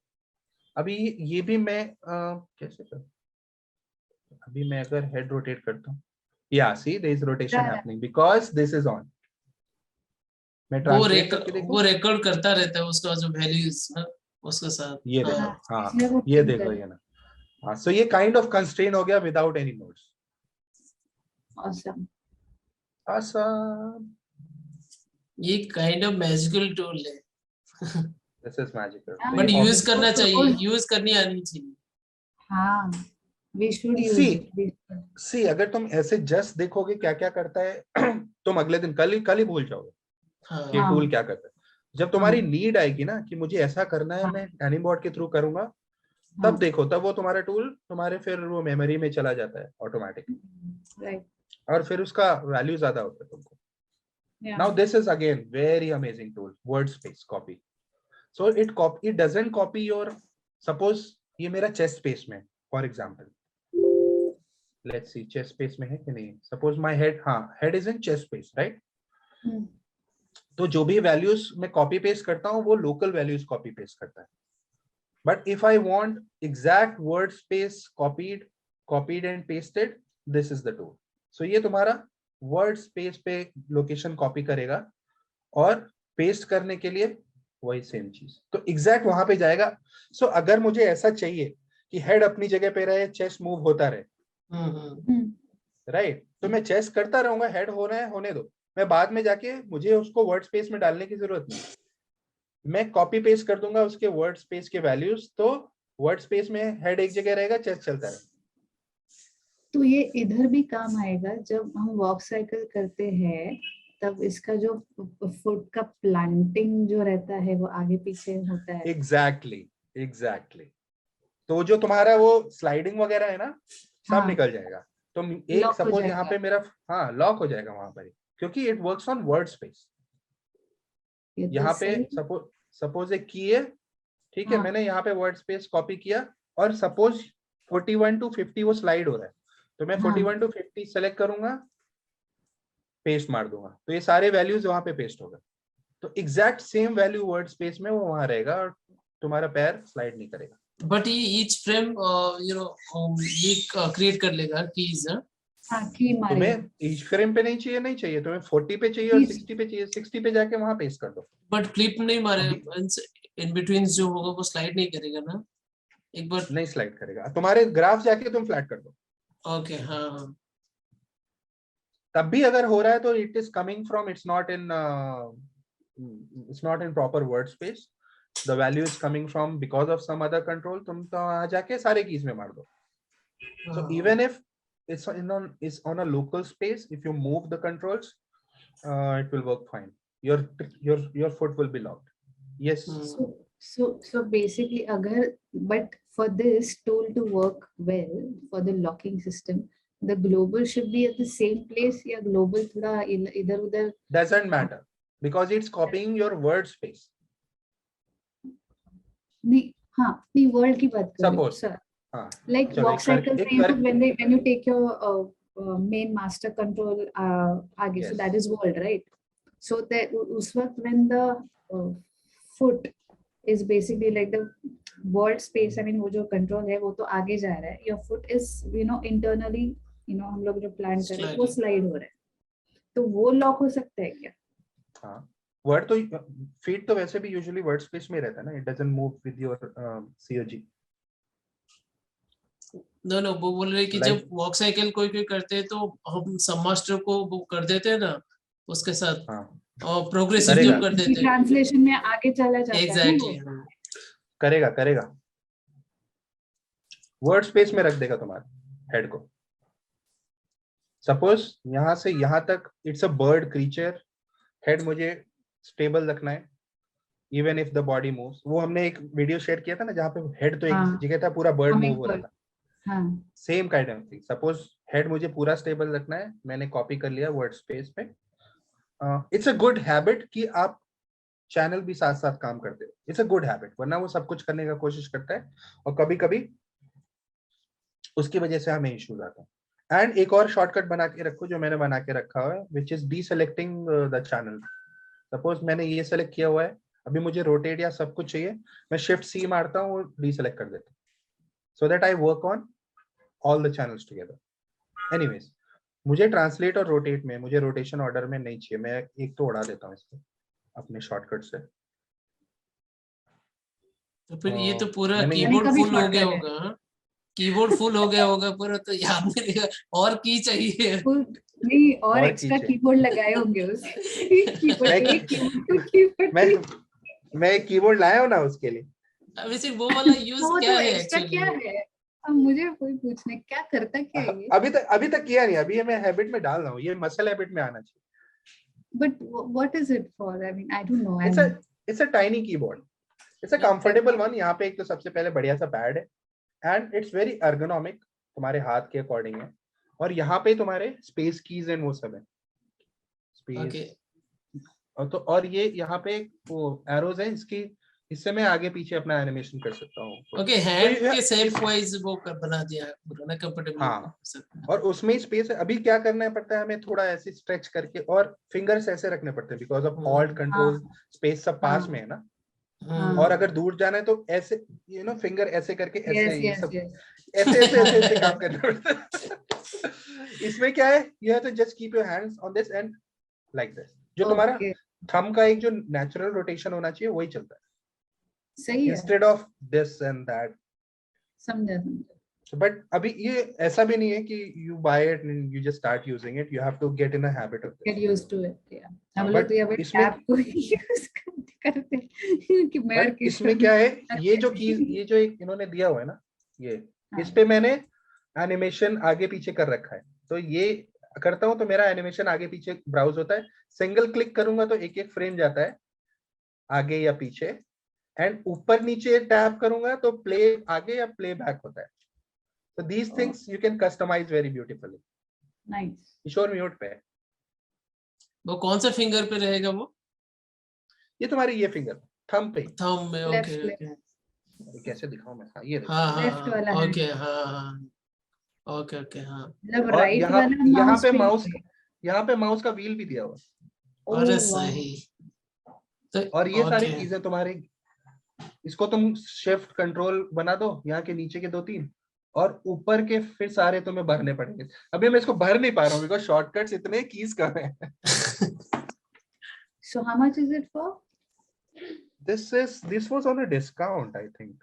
अभी ये भी मैं कैसे कर, अभी मैं अगर हेड रोटेट करता हूँ, yeah see there is rotation happening because this is on. मैं ट्रांसलेट करके देखूं, वो रिकॉर्ड करता रहता है उसका जो वैल्यूज ना उसके साथ। ये देखो, हाँ हाँ इसलिए वो ये blink देखो कर ये ना, हाँ सो ये काइंड ऑफ कंस्ट्रेन हो गया without any nodes. awesome. awesome, ये काइंड ऑफ मैजिकल टूल है। this is magical, हाँ, तो बट ये यूज ऑब्वियसली करना तो चाहिए, रोज यूज करनी आनी चाहिए। हाँ we should C use it. सी अगर तुम ऐसे जस्ट देखोगे क्या क्या करता है तुम अगले दिन कल ही भूल जाओगे कि हाँ टूल हाँ क्या करता है। जब तुम्हारी हाँ नीड आएगी ना कि मुझे ऐसा करना है, हाँ मैं एनीबॉट के थ्रू करूंगा, हाँ तब देखो, तब वो तुम्हारा टूल तुम्हारे फिर वो मेमोरी में चला जाता है ऑटोमेटिक, right और फिर उसका वैल्यू ज्यादा होता है तुमको। yeah now this is again very amazing tool, word space copy. So it doesn't copy your, suppose ये मेरा चेस्ट स्पेस में, for example let's see chest space में है कि नहीं, सपोज माय हेड, हाँ head is in chest space right. तो जो भी वैल्यूज मैं कॉपी पेस्ट करता हूँ वो लोकल वैल्यूज कॉपी पेस्ट करता है। But if I want exact word space copied and pasted, this is the tool. So ये तुम्हारा वर्ड स्पेस पे लोकेशन कॉपी करेगा, और पेस्ट करने के लिए वही सेम चीज, तो एग्जैक्ट वहां पे जाएगा। सो अगर मुझे ऐसा चाहिए कि हेड अपनी जगह पे रहे, चेस्ट मूव होता रहे, राइट, तो मैं चेस्ट करता रहूंगा, हेड हो रहा है होने दो, मैं बाद में जाके मुझे उसको वर्ड स्पेस में डालने की जरूरत नहीं, मैं कॉपी पेस्ट कर दूंगा उसके वर्ड स्पेस के वैल्यूज, तो वर्ड स्पेस में हेड एक जगह रहेगा, चेस्ट चलता रहेगा। तो ये इधर भी काम आएगा जब हम वॉक साइकिल करते हैं, तब इसका जो फुट का प्लांटिंग जो रहता है वो आगे पीछे होता है। एग्जैक्टली तो जो तुम्हारा वो स्लाइडिंग वगैरह है ना, सब हाँ निकल जाएगा। तो एक लॉक हो सपोज यहाँ जाएगा। पे मेरा, हाँ लॉक हो जाएगा वहां पर ही, क्योंकि it works on word space. ये तो यहाँ पे सही। सपोज एक की है, ठीक है, हाँ मैंने यहाँ पे वर्ड स्पेस कॉपी किया, और सपोज 41 to 50 वो स्लाइड हो रहा है, तो मैं हाँ 41 to 50 सेलेक्ट करूंगा, पेस्ट मार दूंगा, तो ये सारे वैल्यूज वहां पे पेस्ट होगा। तो exact same value word space में वो वहां रहेगा, और तुम्हारा पैर स्लाइड नहीं करेगा। बट ये ईच फ्रेम ये क्रिएट कर लेगा कीज। हाँ की मारेगा। तुम्हें ईच फ्रेम पे नहीं चाहिए, तुम्हें 40 पे चाहिए और 60 पे चाहिए, 60 पे जाके वहां पेस्ट कर दो। बट फ्लिप नहीं अभी मारेगा, इन बिटवीन जो होगा वो स्लाइड नहीं करेगा ना एक बार? नहीं स्लाइड करेगा, तुम्हारे ग्राफ जाके तुम फ्लैट कर दो। ओके हाँ हाँ। तब भी अगर हो रहा है तो it is coming from, it's not in proper world space, the value is coming from because of some other control, तुम तो वहां जाके सारे कीज में मार दो। So even if it's on a local space, if you move the controls, it will work fine. Your foot will be locked. Yes. So basically अगर but for this tool to work well for the locking system, the global should be at the same place या global थोड़ा इधर उधर? Doesn't matter because it's copying your word space. नहीं हाँ नहीं world की बात कर रही हूँ Suppose. सर। हाँ Like चलो walk cycles में you when you take your main master control आगे, so yes. that is world, right? So that उस वक्त when the foot is basically like the world space, I mean वो जो control है वो तो आगे जा रहा है, your foot is internally हम लोग जो plan कर रहे हैं वो slide हो रहा है, तो वो lock हो सकता है क्या? हाँ वर्ड तो फीट तो वैसे भी यूजुअली वर्ड स्पेस में रहता है ना, it doesn't move with your COG. No वो बोल रहे कि जब वॉक साइकिल कोई करते हैं तो हम सबमास्टर को वो कर देते हैं ना उसके साथ, हाँ और प्रोग्रेसिव करेगा। जब कर देते हैं ट्रांसलेशन में आगे चला जाता है ना एग्जैक्टली। वो। करेगा करेगा वर्ड स्पेस में रख देगा तुम्हारे हेड को। सपोज यहां से यहां तक it's a bird creature, head मुझे स्टेबल रखना है even if the body moves. वो हमने एक वीडियो शेयर किया था ना जहाँ पे हेड तो एक हाँ, जगह था, पूरा बर्ड मूव हो रहा hummingbird, था। हाँ, same kind of thing. Suppose head मुझे पूरा स्टेबल रखना है, मैंने कॉपी कर लिया वर्ड स्पेस पे। इट्स अ गुड हैबिट कि आप चैनल भी साथ साथ काम करते हो। इट्स अ गुड हैबिट, वरना वो सब कुछ करने का कोशिश करता है और कभी कभी उसकी वजह से हमें इश्यूज आते हैं। एंड एक और शॉर्टकट बना के रखो जो मैंने बना के रखा हुआ है, which is deselecting the channel. Suppose मैंने ये सेलेक्ट किया हुआ है, अभी मुझे रोटेट या सब कुछ चाहिए, मैं शिफ्ट सी मारता हूँ और डीसेलेक्ट कर देता हूँ, so that I work on all the channels together. Anyways, मुझे ट्रांसलेट और रोटेट में, मुझे रोटेशन ऑर्डर में नहीं चाहिए, मैं एक तो उड़ा देता हूँ इसको अपने शॉर्टकट से। तो फिर ये तो पूरा मैंने ये मैंने कीबोर्ड कभी फुल हो गया shortcut है। होगा, हाँ? कीबोर्ड फुल हो गया होगा पूरा, तो याद नहीं रहेगा, और की चाहिए। नहीं, और और एक्स्ट्रा कीचे कीबोर्ड लगाए होंगे उसके। कीबोर्ड मैं एक कीबोर्ड कीबोर्ड मैं एक कीबोर्ड लाया हूँ ना उसके लिए। वैसे वो वाला यूज वो क्या तो है एक्स्ट्रा क्या एक्चुअली? है? अब मुझे कोई पूछने क्या करता क्या है ये? अभी तक किया नहीं, अभी ये मैं हैबिट में डाल रहा हूँ, ये मसल हैबिट में आना चाहिए। But what is it for? I mean, I don't know. It's a it's a tiny keyboard, it's a comfortable one. यहाँ पे एक तो सबसे पहले बढ़िया सा पैड है एंड इट्स वेरी अर्गोनॉमिक, तुम्हारे हाथ के अकॉर्डिंग है। और यहाँ पे तुम्हारे स्पेस कीज एंड वो सब है, ओके स्पेस। और तो और ये यहाँ पे वो एरोज है इसकी, इससे मैं आगे पीछे अपना एनिमेशन कर सकता हूँ। ओके, तो हैंड ये के शेप वाइज वो बना दिया है पूरा ना, कंफर्टेबल हाँ, और उसमें ही स्पेस है। अभी क्या करना पड़ता है हमें, थोड़ा ऐसे स्ट्रेच करके और फिंगर्स ऐसे रखने पड़ते हैं बिकॉज ऑफ ऑल्ट कंट्रोल, हाँ, स्पेस सब पास हाँ, में है ना। हाँ। और अगर दूर जाना है तो ऐसे फिंगर ऐसे करके ऐसे, Yes, ये yes, सब yes. ऐसे काम करना पड़ता है। इसमें क्या है, you have to just keep your hands on this and like this. जो तुम्हारा Okay. थंब का एक जो नेचुरल रोटेशन होना चाहिए वही चलता है, सही है, instead of this and that. समझा समझा। बट अभी ये ऐसा भी नहीं है कि you buy it and you just start using it, you have to get in a habit of Get this. used to it. Yeah. हम लोग बट तो यहाँ पे इसमें टैब को यूज करते हैं कि मैं और बट इसमें किशोर क्या है, ये जो करते कीज, हैं। ये जो एक इन्होंने दिया हुआ है ना, ये हाँ, इस पे मैंने एनिमेशन आगे पीछे कर रखा है। तो ये करता हूं तो मेरा एनिमेशन आगे पीछे ब्राउज होता है। सिंगल क्लिक करूंगा तो एक एक फ्रेम जाता है आगे या पीछे, एंड ऊपर नीचे टैप करूंगा तो प्ले आगे या प्ले बैक होता है। तो these Oh, things you can customize very beautifully. nice. Kishore mute पे है। वो कौन सा फिंगर पे रहेगा वो? ये तुम्हारी ये फिंगर थंब पे ही। थंब में? Left, okay left. ओके, ये कैसे दिखाऊं मैं, हाँ ये देखो। हाँ Left वाला हाँ है। ओके, हाँ हाँ ओके ओके, हाँ। मतलब और राइट यहाँ वाला यहाँ माउस पे पे माउस, यहाँ पे माउस का व्हील भी दिया हुआ है। अरे ओह वाह, सही। तो और ये सारी ओके, चीजें तुम्हारी, इसको तुम शिफ्ट कंट्रोल बना दो, यहाँ के नीचे के 2-3 और ऊपर के फिर सारे तुम्हें भरने पड़ेंगे। अभी मैं इसको भर नहीं पा रहा हूँ बिकॉज शॉर्टकट्स इतने कीज कर रहे हैं। so how much is it for? this was on a discount, I think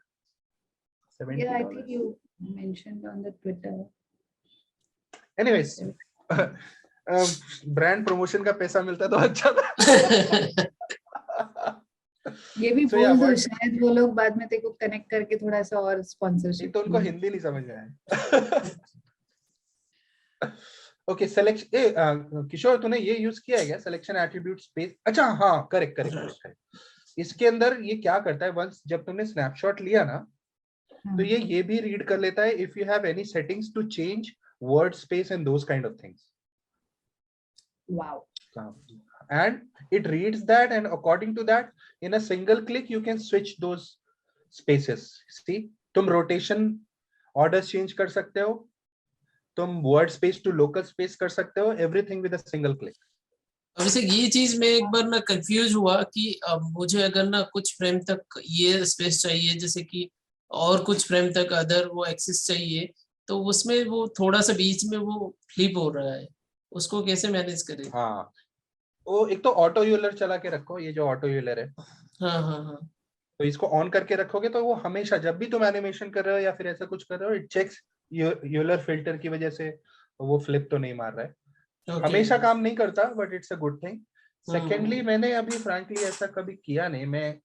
Yeah, I $70. think you mentioned on the Twitter. Anyways, brand promotion का पैसा मिलता तो अच्छा था। ये भी So बोल yeah, दो, what, शायद वो लोग बाद में तेरे को कनेक्ट करके थोड़ा सा और एक स्पॉन्सरशिप। तो उनको हिंदी नहीं समझ में आया। ओके, सिलेक्शन, किशोर तूने ये यूज किया है क्या, सिलेक्शन एट्रीब्यूट स्पेस? अच्छा हाँ, करेक्ट करेक्ट। इसके अंदर ये क्या करता है, वंस जब तुमने स्नैपशॉट लिया ना, तो ये भी रीड कर लेता है if you have any settings to change world space and those kind of things. Wow, and it reads that, and according to that, in a single click you can switch those spaces. See, तुम rotation orders change कर सकते हो, तुम word space to local space कर सकते हो, everything with a single click. वैसे ये चीज में एक बार ना कंफ्यूज हुआ कि अब मुझे अगर ना कुछ फ्रेम तक ये स्पेस चाहिए, जैसे कि और कुछ फ्रेम तक अदर वो एक्सेस चाहिए, तो उसमें वो थोड़ा सा बीच में वो फ्लिप हो रहा है, उसको कैसे मैनेज करें? हाँ, वो एक तो ऑटो यूलर चला के रखो, ये जो ऑटो यूलर है, हाँ हाँ हाँ, तो इसको ऑन करके रखोगे तो वो हमेशा जब भी तुम एनिमेशन कर रहे हो या फिर ऐसा कुछ कर रहे हो, इट चेक्स यूलर फिल्टर की वजह से वो फ्लिप तो नहीं मार रहा है। Okay. हमेशा काम नहीं करता, but it's a good thing. Secondly hmm. मैंने अभी फ्रैंकली ऐसा कभी किया नहीं। मैं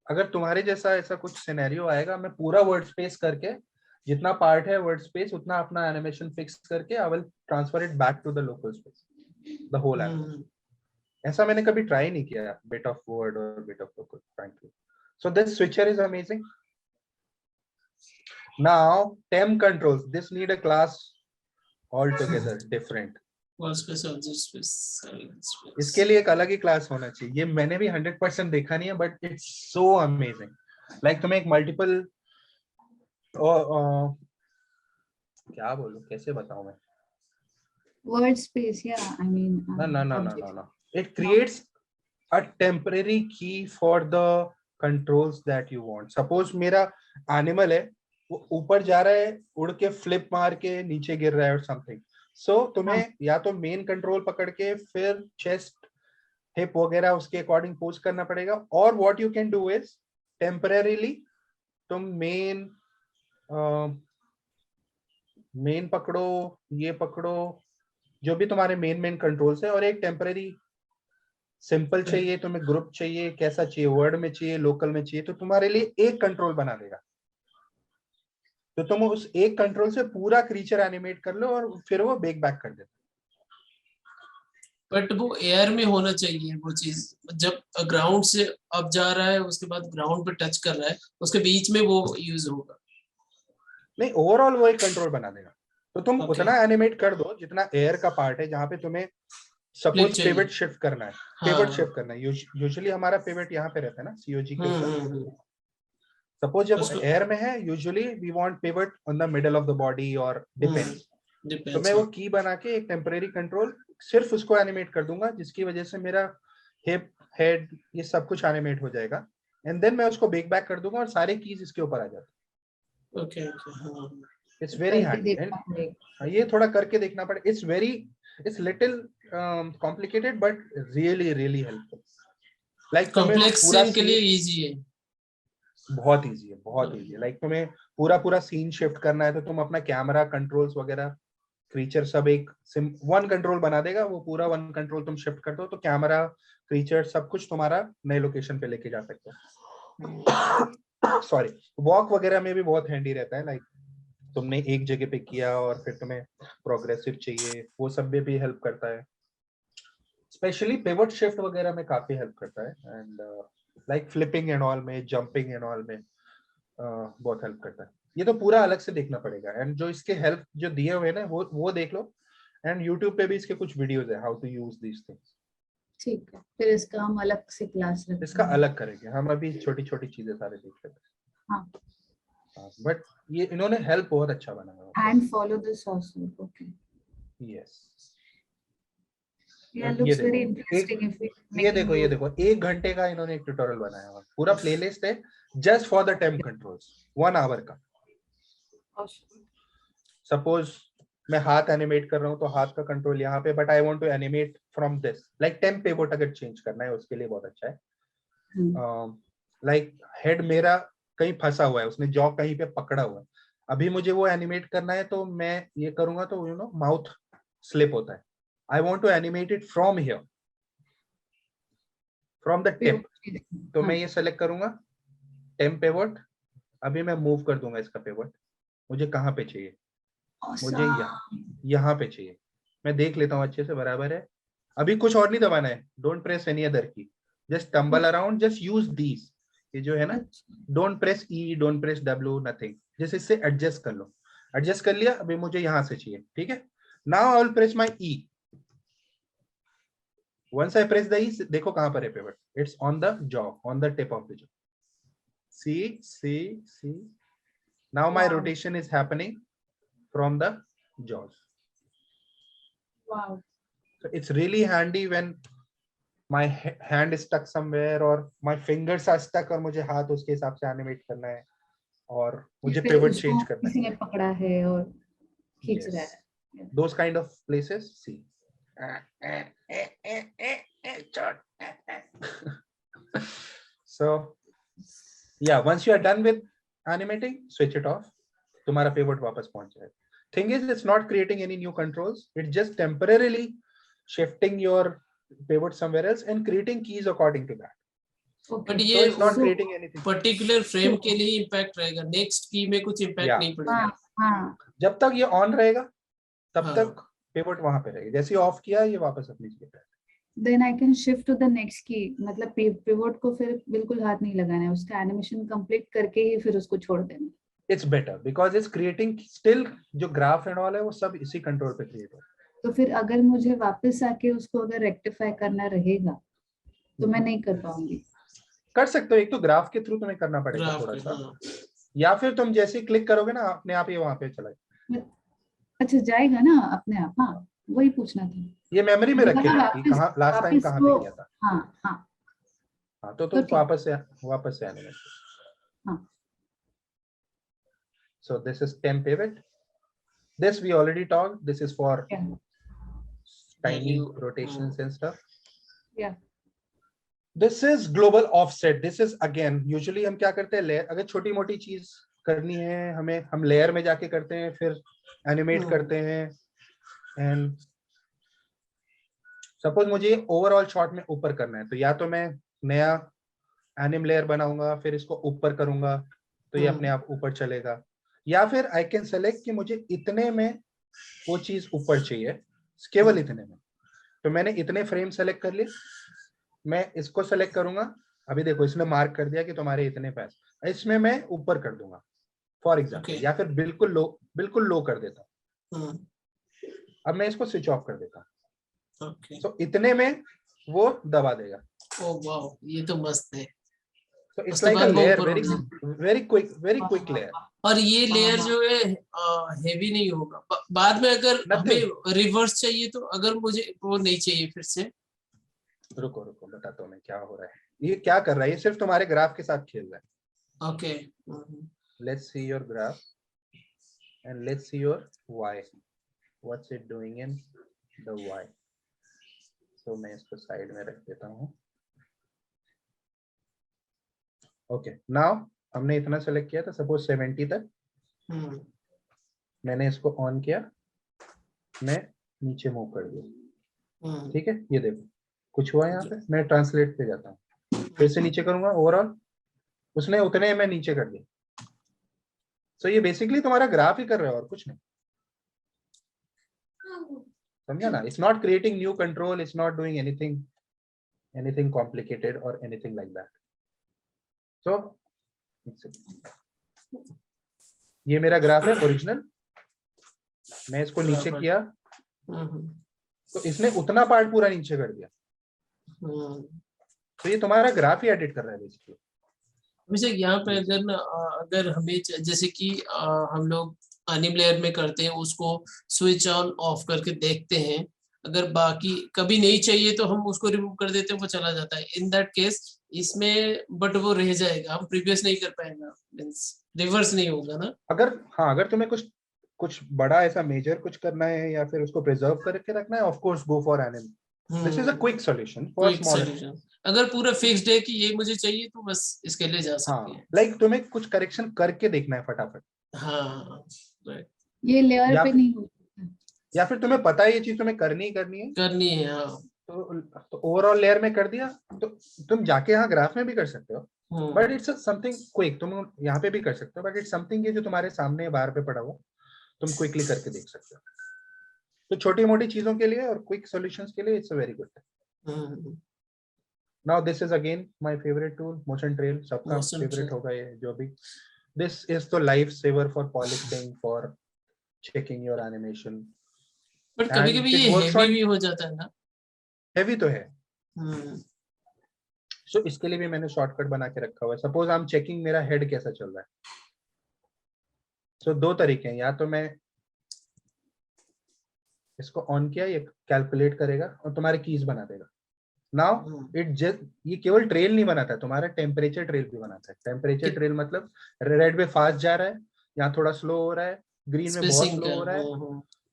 अगर तुम्हारे जैसा ऐसा कुछ सिनेरियो आएगा, मैं पूरा वर्ड स्पेस करके जितना पार्ट है वर्ड स्पेस उतना अपना एनिमेशन फिक्स करके I will transfer it back to the local space, the whole animation. ऐसा मैंने कभी ट्राई नहीं किया, बिट ऑफ वर्ड और bit of local frankly. So this switcher is amazing. Now temp controls, this need a class all together different. Wall space, object space, solid space. इसके लिए एक अलग ही क्लास होना चाहिए। ये मैंने भी 100% देखा नहीं है, but it's so amazing. Like तुम्हें एक मल्टीपल क्या बोलूं, कैसे बताऊं मैं। Word space, yeah. I mean, No, no, no, no, object. no, no. It creates a temporary key for the controls that you want. Suppose मेरा एनिमल है, वो ऊपर जा रहा है, उड़ के फ्लिप मार के नीचे गिर रहा है और समथिंग। सो तुम्हें या तो मेन कंट्रोल पकड़ के फिर चेस्ट हिप वगैरह उसके अकॉर्डिंग पोज करना पड़ेगा, और what you can do is temporarily तुम मेन पकड़ो, ये पकड़ो, जो भी तुम्हारे मेन कंट्रोल्स है, और एक टेम्परेरी सिंपल चाहिए तुम्हें, ग्रुप चाहिए, कैसा चाहिए, वर्ड में चाहिए, लोकल में चाहिए, तो तुम्हारे लिए एक कंट्रोल बना देगा। तो तुम उस एक कंट्रोल से पूरा क्रीचर एनिमेट कर लो और फिर वो बेक बैक कर देता। बट वो एयर में होना चाहिए वो चीज, जब ग्राउंड से अब जा रहा है उसके बाद ग्राउंड पे टच कर रहा है, उसके बीच में वो यूज होगा। नहीं, ओवरऑल वो एक कंट्रोल बना देगा। तो तुम Okay. उतना एनिमेट कर दो जितना एयर का पार्ट है, जहां पे तुम्हें सपोज चाहिए। पिवट शिफ्ट करना है। हाँ। पिवट शिफ्ट करना है, यूजुअली हमारा पिवट यहाँ पे रहता है ना, सीओजी के ऊपर। सपोज जब उसको एयर में है, usually we want pivot on the middle of the body और डिपेंड्स। तो डिपेंड्स। मैं वो की बना के एक टेम्परेरी कंट्रोल सिर्फ उसको एनिमेट कर दूंगा, जिसकी वजह से मेरा हिप, हेड, ये सब कुछ एनिमेट हो जाएगा। एंड देन मैं उसको बेक बैक कर दूंगा और सारे कीज इसके ऊपर आ जाते। Okay okay. हाँ। इट्स वेरी करके हैंडी। देखना पड़ेगा। ये थोड़ा करके देखना पड़े। It's little complicated but really really helpful. Like तुम्हें कॉम्प्लेक्स पूरा सीन के लिए इजी है। बहुत इजी है, बहुत इजी है। लाइक तुम्हें पूरा सीन शिफ्ट करना है, तो तुम अपना कैमरा कंट्रोल्स वगैरह, क्रीचर सब एक वन कंट्रोल बना देगा। वो पूरा वन कंट्रोल तुम शिफ्ट कर दो, तो कैमरा, क्रीचर, सब कुछ तुम्हारा नए लोकेशन पे लेके जा सकते हो। सॉरी, वॉक वगैरह में भी बहुत हैंडी रहता है। लाइक तुमने एक जगह पे किया और फिर तुम्हें प्रोग्रेसिव चाहिए, वो सब में भी हेल्प करता है। स्पेशली पिवट शिफ्ट वगैरह में काफी हेल्प करता है। And like flipping and all में, जंपिंग एंड ऑल में बहुत हेल्प करता है। ये तो पूरा अलग से देखना पड़ेगा। एंड जो इसके हेल्प जो दिए हुए हैं ना, वो देख लो। एंड यूट्यूब पे भी इसके कुछ वीडियोस है, how to use these things. ठीक है, फिर इसका हम अलग से क्लास रखेंगे। इसका अलग करेंगे हम, अभी छोटी छोटी चीजें सारे देख लेते हैं। हाँ। बट ये इन्होंने हेल्प बहुत अच्छा बनाया। And follow this also. Okay. Yes. Yeah, ये looks very देखो, interesting if we ये making देखो, ये देखो, 1 घंटे का इन्होंने एक ट्यूटोरियल बनाया हुआ, पूरा प्लेलिस्ट है just for the temp controls, 1 hour का। सपोज मैं हाथ एनिमेट कर रहा हूँ, तो हाथ का कंट्रोल यहाँ पे, but I want to animate from this, like temp pivot अगर चेंज करना है उसके लिए बहुत अच्छा है। लाइक हेड मेरा कहीं फंसा हुआ है, उसने जॉ कहीं पे पकड़ा हुआ है, अभी मुझे वो एनिमेट करना है, तो मैं ये करूंगा तो यू नो माउथ स्लिप होता है। I want to animate it from here, from the tip. तो मैं ये सेलेक्ट करूंगा टेम पिवट, अभी मैं मूव कर दूंगा इसका पिवट। मुझे कहाँ पे चाहिए? मुझे यहाँ पे चाहिए। मैं देख लेता हूँ अच्छे से, बराबर है। अभी कुछ और नहीं दबाना है, डोंट प्रेस एनी अदर की, just tumble around, just use these. ये जो है ना, don't press E, don't press W, nothing, just इससे एडजस्ट कर लो। एडजस्ट कर लिया, अभी मुझे यहाँ से चाहिए, ठीक है। Now I will press my E. Once I press the E, देखो कहाँ पर है pivot, it's on the jaw, on the tip of the jaw. See. Now my rotation is happening from the jaws. Wow. So it's really handy when my hand is stuck somewhere or my fingers are stuck और मुझे हाथ उसके हिसाब से animate करना है और मुझे pivot change करना है। किसी ने पकड़ा है और खींच रहा है। Those kind of places, see. So yeah, once you are done with animating, switch it off. तुम्हारा पिवट वापस पहुंच जाएगा. Thing is, it's not creating any new controls. It's just temporarily shifting your pivot somewhere else and creating keys according to that. But So ये it's not creating anything. Particular frame के लिए impact रहेगा, next की में कुछ impact Yeah. नहीं पड़ेगा. हाँ, जब तक ये ऑन रहेगा तब हाँ. तक पिवट वहां पे रहेगा. जैसे ऑफ किया ये वापस अपनी जगह पे. then I can shift to the next key. मतलब pivot को फिर बिल्कुल हाथ नहीं लगाना है, उसका एनिमेशन कंप्लीट करके ही फिर उसको छोड़ देना. It's better because it's creating still जो ग्राफ एंड ऑल है वो सब इसी कंट्रोल पे क्रिएट हो. तो फिर अगर मुझे वापस आके उसको अगर रेक्टिफाई करना रहेगा तो मैं नहीं कर पाऊंगी. कर सकते हो. एक तो ग्राफ के थ्रू तुम्हें करना पड़ेगा ग्राफ थोड़ा पे, सा, हाँ. या फिर तुम जैसे ही क्लिक करोगे ना अपने आप ही वहां पे चला जाएगा. अच्छा जाएगा ना अपने आप. हाँ वही पूछना था. ये मेमोरी में रखेगा कि वापस- कहाँ लास्ट टाइम वापस कहाँ वो- पे किया था. हाँ हाँ हाँ तो तो ठीक. वापस से एनिमेशन. हाँ. So this is temp pivot. This we already talked. This is for Yeah. tiny Value, rotations and stuff. Yeah. This is global offset. This is again usually हम क्या करते हैं, layer अगर छोटी मोटी चीज करनी है हमें, हम लेयर में जाके करते हैं, फिर एनिमेट करते हैं. एंड सपोज मुझे ओवरऑल शॉट में ऊपर करना है तो या तो मैं नया एनिम लेयर बनाऊंगा, फिर इसको ऊपर करूंगा तो ये अपने आप ऊपर चलेगा. या फिर आई कैन सेलेक्ट कि मुझे इतने में वो चीज ऊपर चाहिए, केवल इतने में. तो मैंने इतने फ्रेम सेलेक्ट कर लिए, मैं इसको सेलेक्ट करूंगा. अभी देखो इसने मार्क कर दिया कि तुम्हारे इतने पैसे, इसमें मैं ऊपर कर दूंगा फॉर एग्जाम्पल. Okay. या फिर बिल्कुल लो कर देता हूँ. अब मैं इसको स्विच ऑफ कर देता हूँ. ओके. तो इतने में वो दबा देगा. ओह वाओ, ये तो मस्त है. So it's उसके like a बाद वो layer, ऊपर very quick layer. और ये लेयर जो है हेवी नहीं होगा. बाद में अगर Nothing. हमें रिवर्स चाहिए तो, अगर मुझे वो नहीं चाहिए फिर से. रुको बताता हूँ मैं क्या हो रहा है. ये क्या कर रहा है, ये सिर्फ तुम्हारे ग्राफ के साथ खेल रहा है. Okay. Let's see your graph and let's see your y. What's it doing in the y? So मैं इसको साइड में रख देता हूँ. ओके नाउ हमने इतना सेलेक्ट किया था, सपोज 70 तक. मैंने इसको ऑन किया, मैं नीचे मूव कर दिया. ठीक है, ये देखो कुछ हुआ यहाँ पे. मैं ट्रांसलेट पे जाता हूँ, फिर से नीचे करूंगा ओवरऑल, उसने उतने में नीचे कर दिया. सो ये बेसिकली तुम्हारा ग्राफ ही कर रहा है और कुछ नहीं. समझा ना. It's not creating new control, it's not doing anything complicated और एनीथिंग लाइक दैट. तो ये मेरा ग्राफ है ओरिजिनल. मैं इसको नीचे किया तो इसने उतना पार्ट पूरा नीचे कर दिया. तो ये तुम्हारा ग्राफ ही एडिट कर रहा है बेसिकली. अभिषेक, यहाँ पे अगर ना अगर हमें जैसे कि हम लोग एनिम लेयर में करते हैं, उसको स्विच ऑन ऑफ करके देखते हैं, अगर बाकी कभी नहीं चाहिए तो हम उसको रिमूव कर देते हैं, वो चला जाता है. इन दैट केस इसमें बट वो रह जाएगा, हम प्रीवियस नहीं कर पाएंगे, मींस रिवर्स नहीं होगा ना. अगर तुम्हें कुछ बड़ा ऐसा मेजर कुछ करना है या फिर उसको प्रिजर्व करके रखना है, of course go for एनिम. This is a quick solution for small. अगर पूरा फिक्स्ड है कि ये मुझे चाहिए तो बस इसके लिए जा सकते हैं. लाइक तुम्हें कुछ करेक्शन करके देखना है फटाफट. हाँ राइट. ये लेयर पे नहीं होता. या फिर तुम्हें पता है ये चीज तुम्हें करनी है. हाँ. तो ओवरऑल लेयर में कर दिया, तो तुम जाके यहाँ ग्राफ में भी कर सकते हो, बट इट्स समथिंग क्विक. तुम यहाँ पे भी कर सकते हो, बट इट्स समथिंग जो तुम्हारे सामने बाहर पे पड़ा हुआ, तुम क्विकली करके देख सकते हो. तो छोटी मोटी चीजों के लिए और क्विक सॉल्यूशंस के लिए it's a very good. Now this is again my favourite tool, motion trail. सबका फेवरेट होगा ये जो भी. This is the life saver for polishing, for checking your animation. But कभी-कभी ये हेवी भी हो जाता है ना. हेवी तो है. सो इसके लिए भी मैंने शॉर्टकट बना के रखा हुआ है. सपोज आई एम चेकिंग मेरा हेड कैसा चल रहा है. सो दो तरीके हैं, या तो मैं इसको ऑन किया, ये कैलकुलेट करेगा और तुम्हारे कीज बना देगा. नाउ ये केवल ट्रेल नहीं बनाता है, तुम्हारा टेम्परेचर ट्रेल भी बनाता है. टेम्परेचर ट्रेल मतलब रेड में फास्ट जा रहा है, यहाँ थोड़ा स्लो हो रहा है, ग्रीन में बहुत स्लो हो रहा है.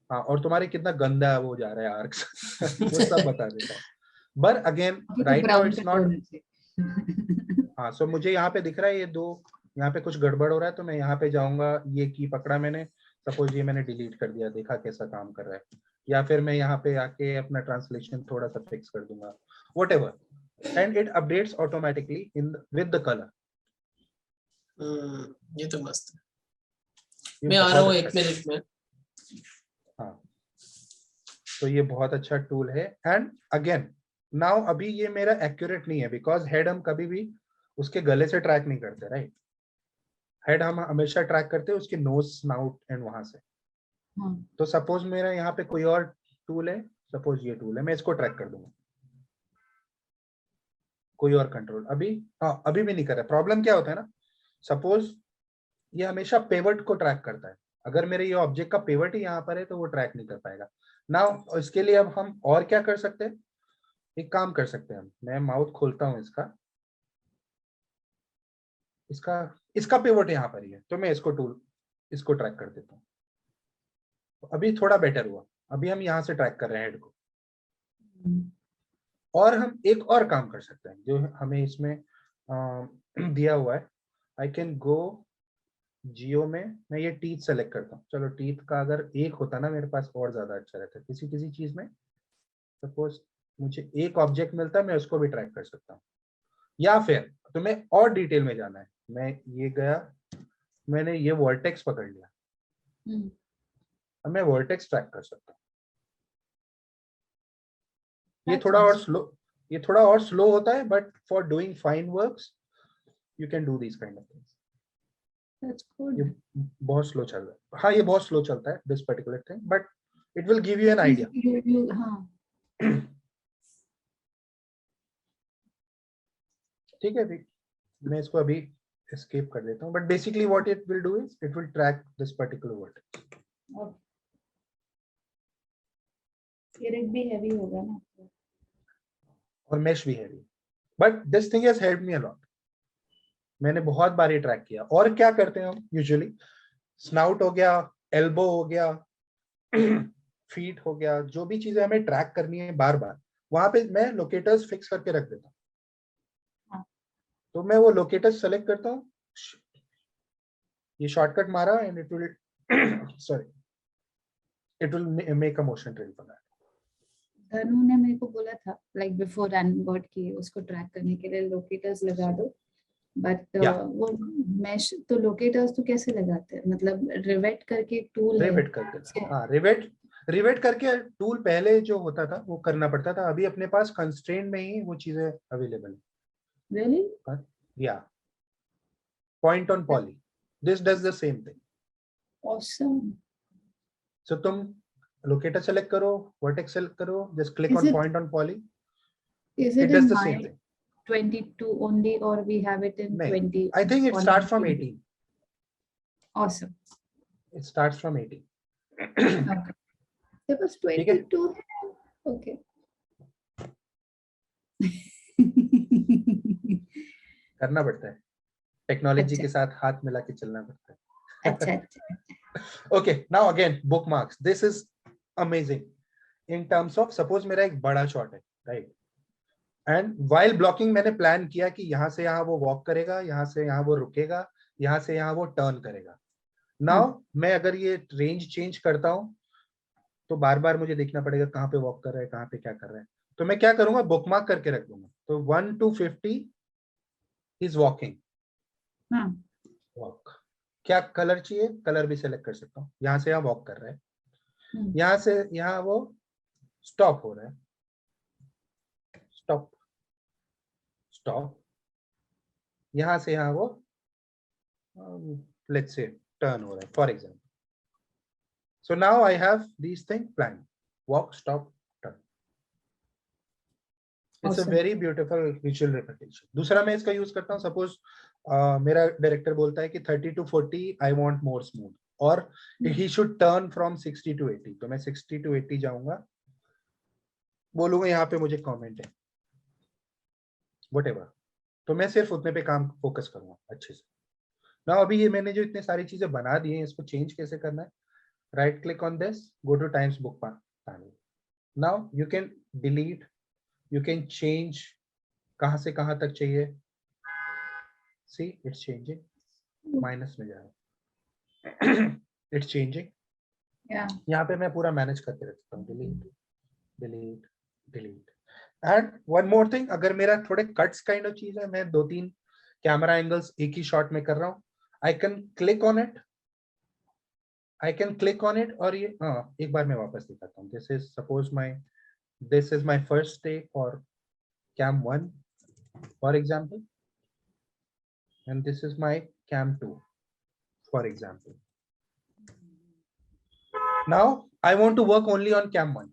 हाँ, और तुम्हारे कितना गंदा है वो जा रहा है आर्क्स. वो सब बता देता है. But again right now it's not. हाँ, सो मुझे यहाँ पे दिख रहा है ये दो यहाँ पे कुछ गड़बड़ हो रहा है तो मैं यहाँ पे जाऊंगा, ये की पकड़ा मैंने, सपोज ये मैंने डिलीट कर दिया, देखा कैसा काम कर रहा है, या फिर मैं यहाँ पे आके अपना ट्रांसलेशन थोड़ा सा फिक्स कर दूंगा, whatever, and it updates automatically with the color. ये तो मस्त है। ये मैं आ रहा हूँ बहुत 1 अच्छा मिनट में। हाँ, तो ये बहुत अच्छा टूल है। एंड अगेन नाउ अभी ये मेरा एक्यूरेट नहीं है, बिकॉज हेड हम कभी भी उसके गले से ट्रैक नहीं करते, राइट? हेड हम हमेशा ट्रैक करते हैं उसके नोज, स्नाउट एंड वहां से। हाँ, तो सपोज मेरा यहाँ पे कोई और टूल है, सपोज ये टूल है, मैं इसको ट्रैक कर दूंगा, कोई और कंट्रोल अभी, हाँ अभी भी नहीं कर रहा। प्रॉब्लम क्या होता है ना, सपोज ये हमेशा पेवट को ट्रैक करता है, अगर मेरे ये ऑब्जेक्ट का पेवट ही यहाँ पर है तो वो ट्रैक नहीं कर पाएगा। नाउ इसके लिए अब हम और क्या कर सकते हैं, एक काम कर सकते हैं हम, मैं माउथ खोलता हूँ इसका, इसका इसका पिवट यहाँ पर ही है, तो मैं इसको ट्रैक कर देता हूँ। तो अभी थोड़ा बेटर हुआ, अभी हम यहाँ से ट्रैक कर रहे हैं हेड को। और हम एक और काम कर सकते हैं जो हमें इसमें दिया हुआ है। आई कैन गो जियो में, मैं ये टीथ सेलेक्ट करता हूँ। चलो टीथ का अगर एक होता ना मेरे पास और ज्यादा अच्छा रहता है, किसी किसी चीज में सपोज मुझे एक ऑब्जेक्ट मिलता है, मैं उसको भी ट्रैक कर सकता हूँ। या फिर तुम्हें और डिटेल में जाना है, मैं ये गया, मैंने ये वर्टेक्स पकड़ लिया, अब मैं वर्टेक्स ट्रैक कर सकता हूँ। ये थोड़ा और स्लो होता है, but for doing fine works you can do this kind of things. That's good. ये बहुत स्लो चल रहा है, हाँ ये बहुत स्लो चलता है this particular thing, but it will give you an idea. हाँ, ठीक है, अभी मैं इसको अभी एस्केप कर देता हूँ, but basically what it will do is it will track this particular word. Irrit भी हैवी होगा ना, और मेश भी heavy, but this thing has helped me a lot. मैंने बहुत बार ये ट्रैक किया। और क्या करते हैं हम यूजुअली, स्नाउट हो गया, एल्बो हो गया, फीट हो गया, जो भी चीजें हमें ट्रैक करनी है बार बार, वहां पे मैं लोकेटर्स फिक्स करके रख देता हूँ। हाँ। तो मैं वो लोकेटर्स सेलेक्ट करता हूँ, ये शॉर्टकट मारा and it will sorry it will make a motion trail for that. धनु ने मेरे को बोला था लाइक बिफोर रन बॉट की उसको ट्रैक करने के लिए लोकेटर्स लगा दो, बट वो मैश तो लोकेटर्स तो कैसे लगाते हैं, मतलब रिवेट करके एक टूल है। रिवेट करके, हाँ रिवेट करके टूल पहले जो होता था वो करना पड़ता था, अभी अपने पास कंस्ट्रेंट में ही वो चीजें अवेलेबल है। Really? Yeah point on poly, this does the same thing. Awesome. So तुम लोकेटर सेलेक्ट करो, वर्टेक्स सेलेक्ट करो, just click Is on it- point on poly, Is it it does in the my same thing. 22 only or we have it in नहीं, 20? I think it on starts from 19? 18. Awesome. It starts from 18. Okay. There was ठीक है, 22. Okay. करना पड़ता है, technology अच्छा के साथ हाथ मिला के चलना पड़ता है। अच्छा अच्छा। Okay, now again bookmarks. This is amazing in terms of suppose मेरा एक बड़ा शॉट है, right? And while blocking मैंने प्लान किया कि यहाँ से यहाँ वो वॉक करेगा, यहाँ से यहाँ वो रुकेगा, यहाँ से यहाँ वो टर्न करेगा। नाउ मैं अगर ये रेंज चेंज करता हूँ तो बार बार मुझे देखना पड़ेगा कहाँ पे वॉक कर रहा है, कहाँ पे क्या कर रहा है। तो मैं क्या करूंगा, बुकमार्क करके रख दूंगा। तो 1 to 50 इज वॉकिंग, हाँ, वॉक। क्या कलर चाहिए, कलर भी सेलेक्ट कर सकता हूँ। यहाँ से यहाँ वॉक कर रहा है, यहाँ से यहाँ वो स्टॉप हो रहा है, स्टॉप स्टॉप, यहाँ से यहाँ वो लेट्स से टर्न हो रहा है for example. So now I have these things planned, walk, stop, turn. It's a Awesome. very beautiful visual repetition. दूसरा मैं इसका यूज करता हूँ, सपोज मेरा डायरेक्टर बोलता है कि 30 to 40 I want more smooth, और he should turn from 60 to 80, तो मैं 60 to 80 जाऊंगा, बोलूंगा यहाँ पे मुझे कमेंट है whatever, तो मैं सिर्फ उतने पे काम फोकस करूंगा अच्छे से। ना अभी ये मैंने जो इतने सारी चीजें बना दी हैं, इसको चेंज कैसे करना है, right click on this, go two times book panel. Now you can delete, you can change कहां से कहां तक चाहिए, see it's changing, माइनस में जा रहा है। It's changing. Yeah. यहाँ पे मैं पूरा मैनेज करके रखता हूँ, delete delete delete. And one more thing, अगर मेरा थोड़े कट्स काइंड ऑफ चीज है, मैं 2-3 कैमरा एंगल्स एक ही शॉट में कर रहा हूँ, I can click on it, और ये एक बार मैं वापस दिखाता हूँ। This is my first take और cam 1 for example, and this is my cam 2 for example. Now I want to work only on cam 1.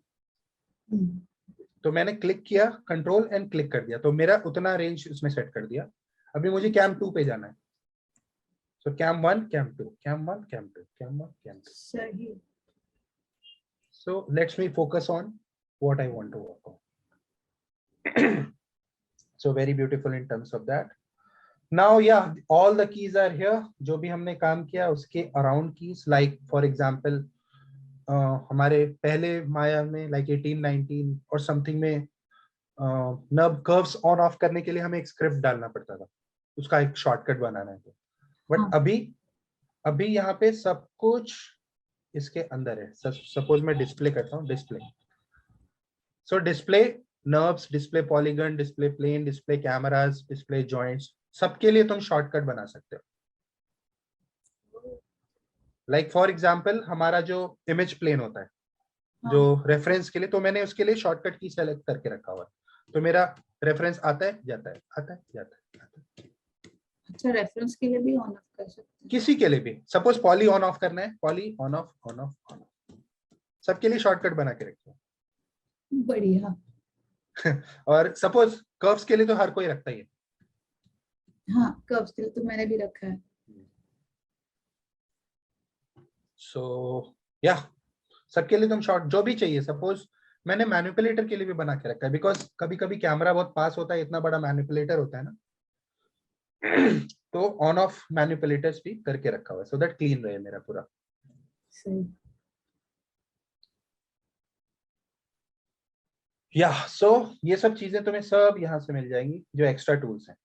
तो मैंने क्लिक किया, कंट्रोल एंड क्लिक कर दिया, तो मेरा उतना रेंज उसमें सेट कर दिया। अभी मुझे कैम 2 पे जाना है, so cam 1 cam 2 cam 1 cam 2 cam 1 cam 2। सही। So let's me focus on what I want to work on. So very beautiful in terms of that. Now yeah all the keys are here. जो भी हमने काम किया उसके around keys, like for example हमारे पहले माया में लाइक 18-19 और समथिंग में नब कर्व्स ऑन ऑफ करने के लिए हमें एक स्क्रिप्ट डालना पड़ता था, उसका एक शॉर्टकट बनाना है। बट अभी यहाँ पे सब कुछ इसके अंदर है। सपोज मैं डिस्प्ले करता हूँ, display, so display nurbs, display polygon, display plane, display cameras, display joints, सबके लिए तुम शॉर्टकट बना सकते हो। लाइक फॉर एग्जांपल हमारा जो इमेज प्लेन होता है जो रेफरेंस के लिए, तो मैंने उसके लिए शॉर्टकट की सेलेक्ट करके रखा हुआ है, तो मेरा रेफरेंस आता है जाता है, आता है जाता है, आता है। अच्छा, रेफरेंस के लिए भी ऑन ऑफ कर सकते हैं? किसी के लिए भी, सपोज पॉली ऑन ऑफ करना है, poly on off on off on off, सबके लिए शॉर्टकट बना के रखो। बढ़िया। और सपोज कर्व्स के लिए तो हर कोई रखता ही है। हाँ, कर्व्स के लिए तो मैंने भी रखा है। सो या सबके लिए तुम शॉर्ट जो भी चाहिए, सपोज मैंने मैनिपुलेटर के लिए भी बना के रखा है, बिकॉज कभी कभी कैमरा बहुत पास होता है, इतना बड़ा मैनिपुलेटर होता है ना, तो ऑन ऑफ मैनिपुलेटर्स भी करके रखा हुआ है, सो दैट क्लीन रहे मेरा पूरा। सही। या सो ये सब चीजें तुम्हें सब यहाँ से मिल जाएंगी, जो एक्स्ट्रा टूल्स हैं।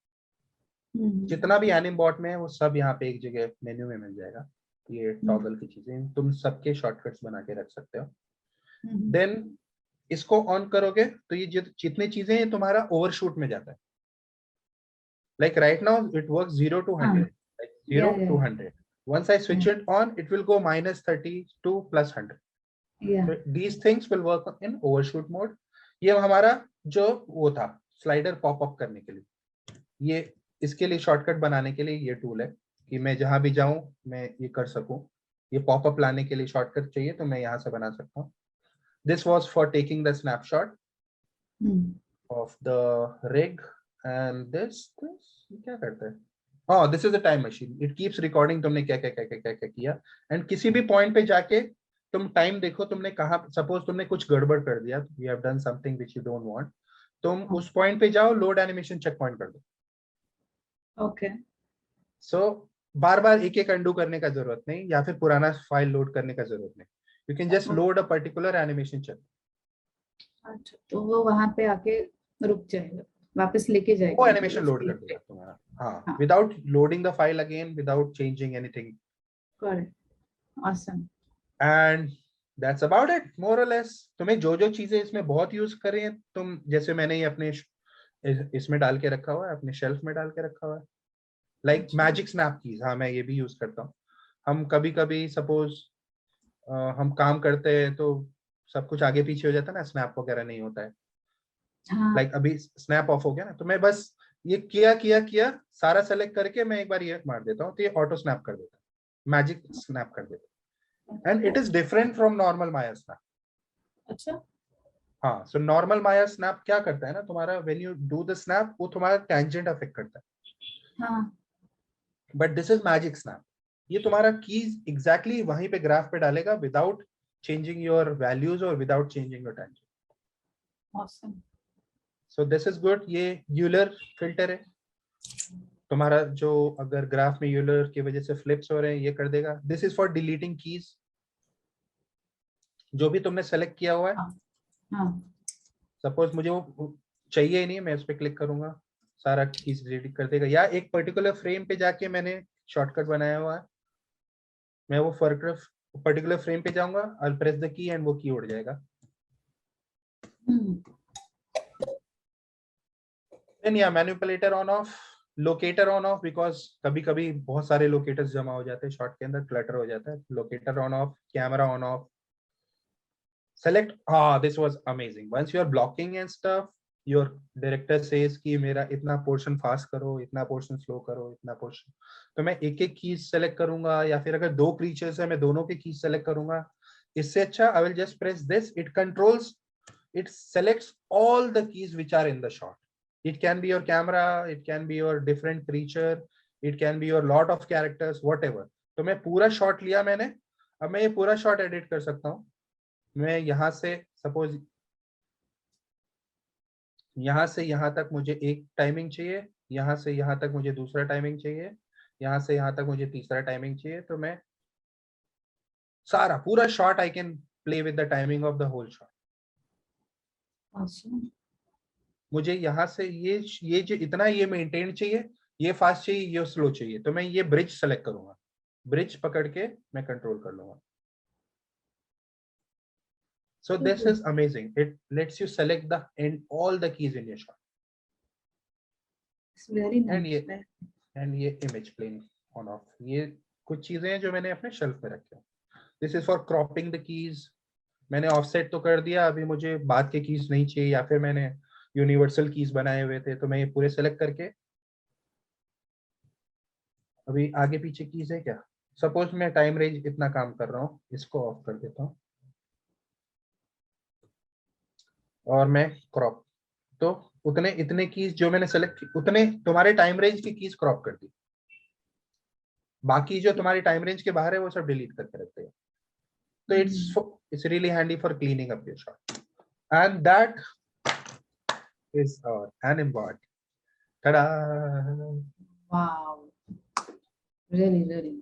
जितना भी एनिमबॉट में है वो सब यहाँ पे एक जगह मेन्यू में मिल जाएगा। ये टॉगल की चीजें तुम सबके शॉर्टकट्स बना के रख सकते हो। देन इसको ऑन करोगे तो ये जितनी चीजें हैं तुम्हारा ओवरशूट में जाता है। Like right now it works 0 to 100, like 0 to 100. Once I switch it on, it will go -30 to +100. So these things will work in overshoot mode. ये हमारा जो वो था स्लाइडर पॉप अप करने के लिए, ये इसके लिए शॉर्टकट बनाने के लिए ये टूल है कि मैं जहां भी जाऊं मैं ये कर सकूं। ये पॉप अप लाने के लिए शॉर्टकट चाहिए तो मैं यहाँ से बना सकता हूँ। This was for taking the snapshot of the rig, and this क्या करता है? Oh, this is a time machine. It keeps recording तुमने क्या क्या क्या क्या क्या क्या किया, and किसी भी पॉइंट पे जाके तुम टाइम देखो तुमने कहाँ, सपोज तुमने कुछ गड़बड़ कर दिया, you have done something which you don't want, तुम उस पॉइंट पे जाओ, लोड एनिमेशन चेक पॉइंट कर दो। ओके। सो बार बार एक एक अंडू करने का जरूरत नहीं, या फिर पुराना फाइल लोड करने का जरूरत नहीं। You can just load a particular animation check. अच्छा, तो वो वहां पे आके रुक जाएगा, वापस लेके जाएगा, वो एनिमेशन लोड कर देगा तुम्हारा। हाँ, without loading the file again, without changing anything. Correct, awesome. And that's about it, more or less. तुम्हें जो जो चीजें इसमें बहुत यूज कर रही हैं तुम, जैसे मैंने ये अपने इसमें डाल के रखा हुआ है, अपने शेल्फ में डाल के रखा हुआ है, लाइक मैजिक स्नैप कीज। हाँ, मैं ये भी यूज करता हूँ। हम कभी कभी सपोज हम काम करते हैं तो सब कुछ आगे पीछे हो जाता है ना, स्नैप वगैरह नहीं होता है। लाइक अभी स्नैप ऑफ हो गया ना, तो मैं बस ये किया सारा सेलेक्ट करके मैं एक बार ये मार देता हूँ तो ये ऑटो स्नैप कर देता है, मैजिक स्नैप कर देता है। And it is different from normal Maya snap. अच्छा। हाँ, सो नॉर्मल माया स्नैप क्या करता है ना, तुम्हारा when you do the snap वो तुम्हारा टेंजेंट अफेक्ट करता है। हाँ। But this is magic snap, ये तुम्हारा कीज एग्जैक्टली वहीं पे ग्राफ पे डालेगा, विदाउट चेंजिंग योर वैल्यूज और without changing your tangent. Awesome. So this is good. ये यूलर फिल्टर है तुम्हारा, जो अगर ग्राफ में यूलर की वजह से फ्लिप्स हो रहे हैं ये कर देगा। This is for deleting keys, जो भी तुमने सेलेक्ट किया हुआ है। सपोज मुझे वो चाहिए ही नहीं, मैं उस पर क्लिक करूंगा, सारा कीज डिलीट कर देगा। या एक पर्टिकुलर फ्रेम पे जाके मैंने शॉर्टकट बनाया हुआ है, मैं वो पर्टिकुलर फ्रेम पे जाऊंगा, I'll press the key and वो की उड़ जाएगा। Then yeah, manipulator on off, locator on off, because कभी कभी बहुत सारे लोकेटर्स जमा हो जाते हैं शॉट के अंदर, क्लटर हो जाता है। Locator on off, camera on off, select, this was amazing. Once you are blocking and stuff, your director says कि मेरा इतना पोर्शन फास्ट करो, इतना पोर्शन स्लो करो, इतना पोर्शन, तो मैं एक एक कीज सेलेक्ट करूंगा, या फिर अगर दो क्रीचर्स है मैं दोनों के कीज सेलेक्ट करूंगा। इससे अच्छा I will just press this, it controls, it selects all the keys which are in the shot. It can be your camera, it can be your different creature, it can be your lot of characters, whatever. तो मैं पूरा shot लिया मैंने, अब मैं ये पूरा shot edit कर सकता हूँ। मैं यहाँ से सपोज यहाँ से यहाँ तक मुझे एक टाइमिंग चाहिए, यहाँ से यहाँ तक मुझे दूसरा टाइमिंग चाहिए, यहाँ से यहाँ तक मुझे तीसरा टाइमिंग चाहिए, तो मैं सारा पूरा shot I can play with the timing of the whole shot. Awesome. मुझे यहाँ से ये जो इतना ये मेंटेन चाहिए, ये फास्ट चाहिए, ये स्लो चाहिए, तो मैं ये ब्रिज सेलेक्ट करूंगा, ब्रिज पकड़ के मैं कंट्रोल कर लूंगा। So this is amazing. It lets you select all the keys in your shot. It's very nice. And ये image plane on off, ये कुछ चीजें हैं जो मैंने अपने शेल्फ में रखे हैं। This is for cropping the keys. मैंने ऑफसेट तो कर दिया, अभी मुझे बाद के कीज नहीं चाहिए, या फिर मैंने यूनिवर्सल कीज बनाए हुए थे, तो मैं ये पूरे सेलेक्ट करके, अभी आगे पीछे कीज है क्या, सपोज मैं टाइम रेंज इतना काम कर रहा हूँ, इसको ऑफ कर देता हूँ और मैं क्रॉप, तो उतने इतने कीज जो मैंने सेलेक्ट की, उतने तुम्हारे टाइम रेंज की कीज क्रॉप कर दी, बाकी जो तुम्हारी टाइम रेंज के बाहर है वो सब डिलीट करके रखते हैं। तो it's really handy for cleaning up your shot. And that is our anim board. Ta-da! Wow. Really, really.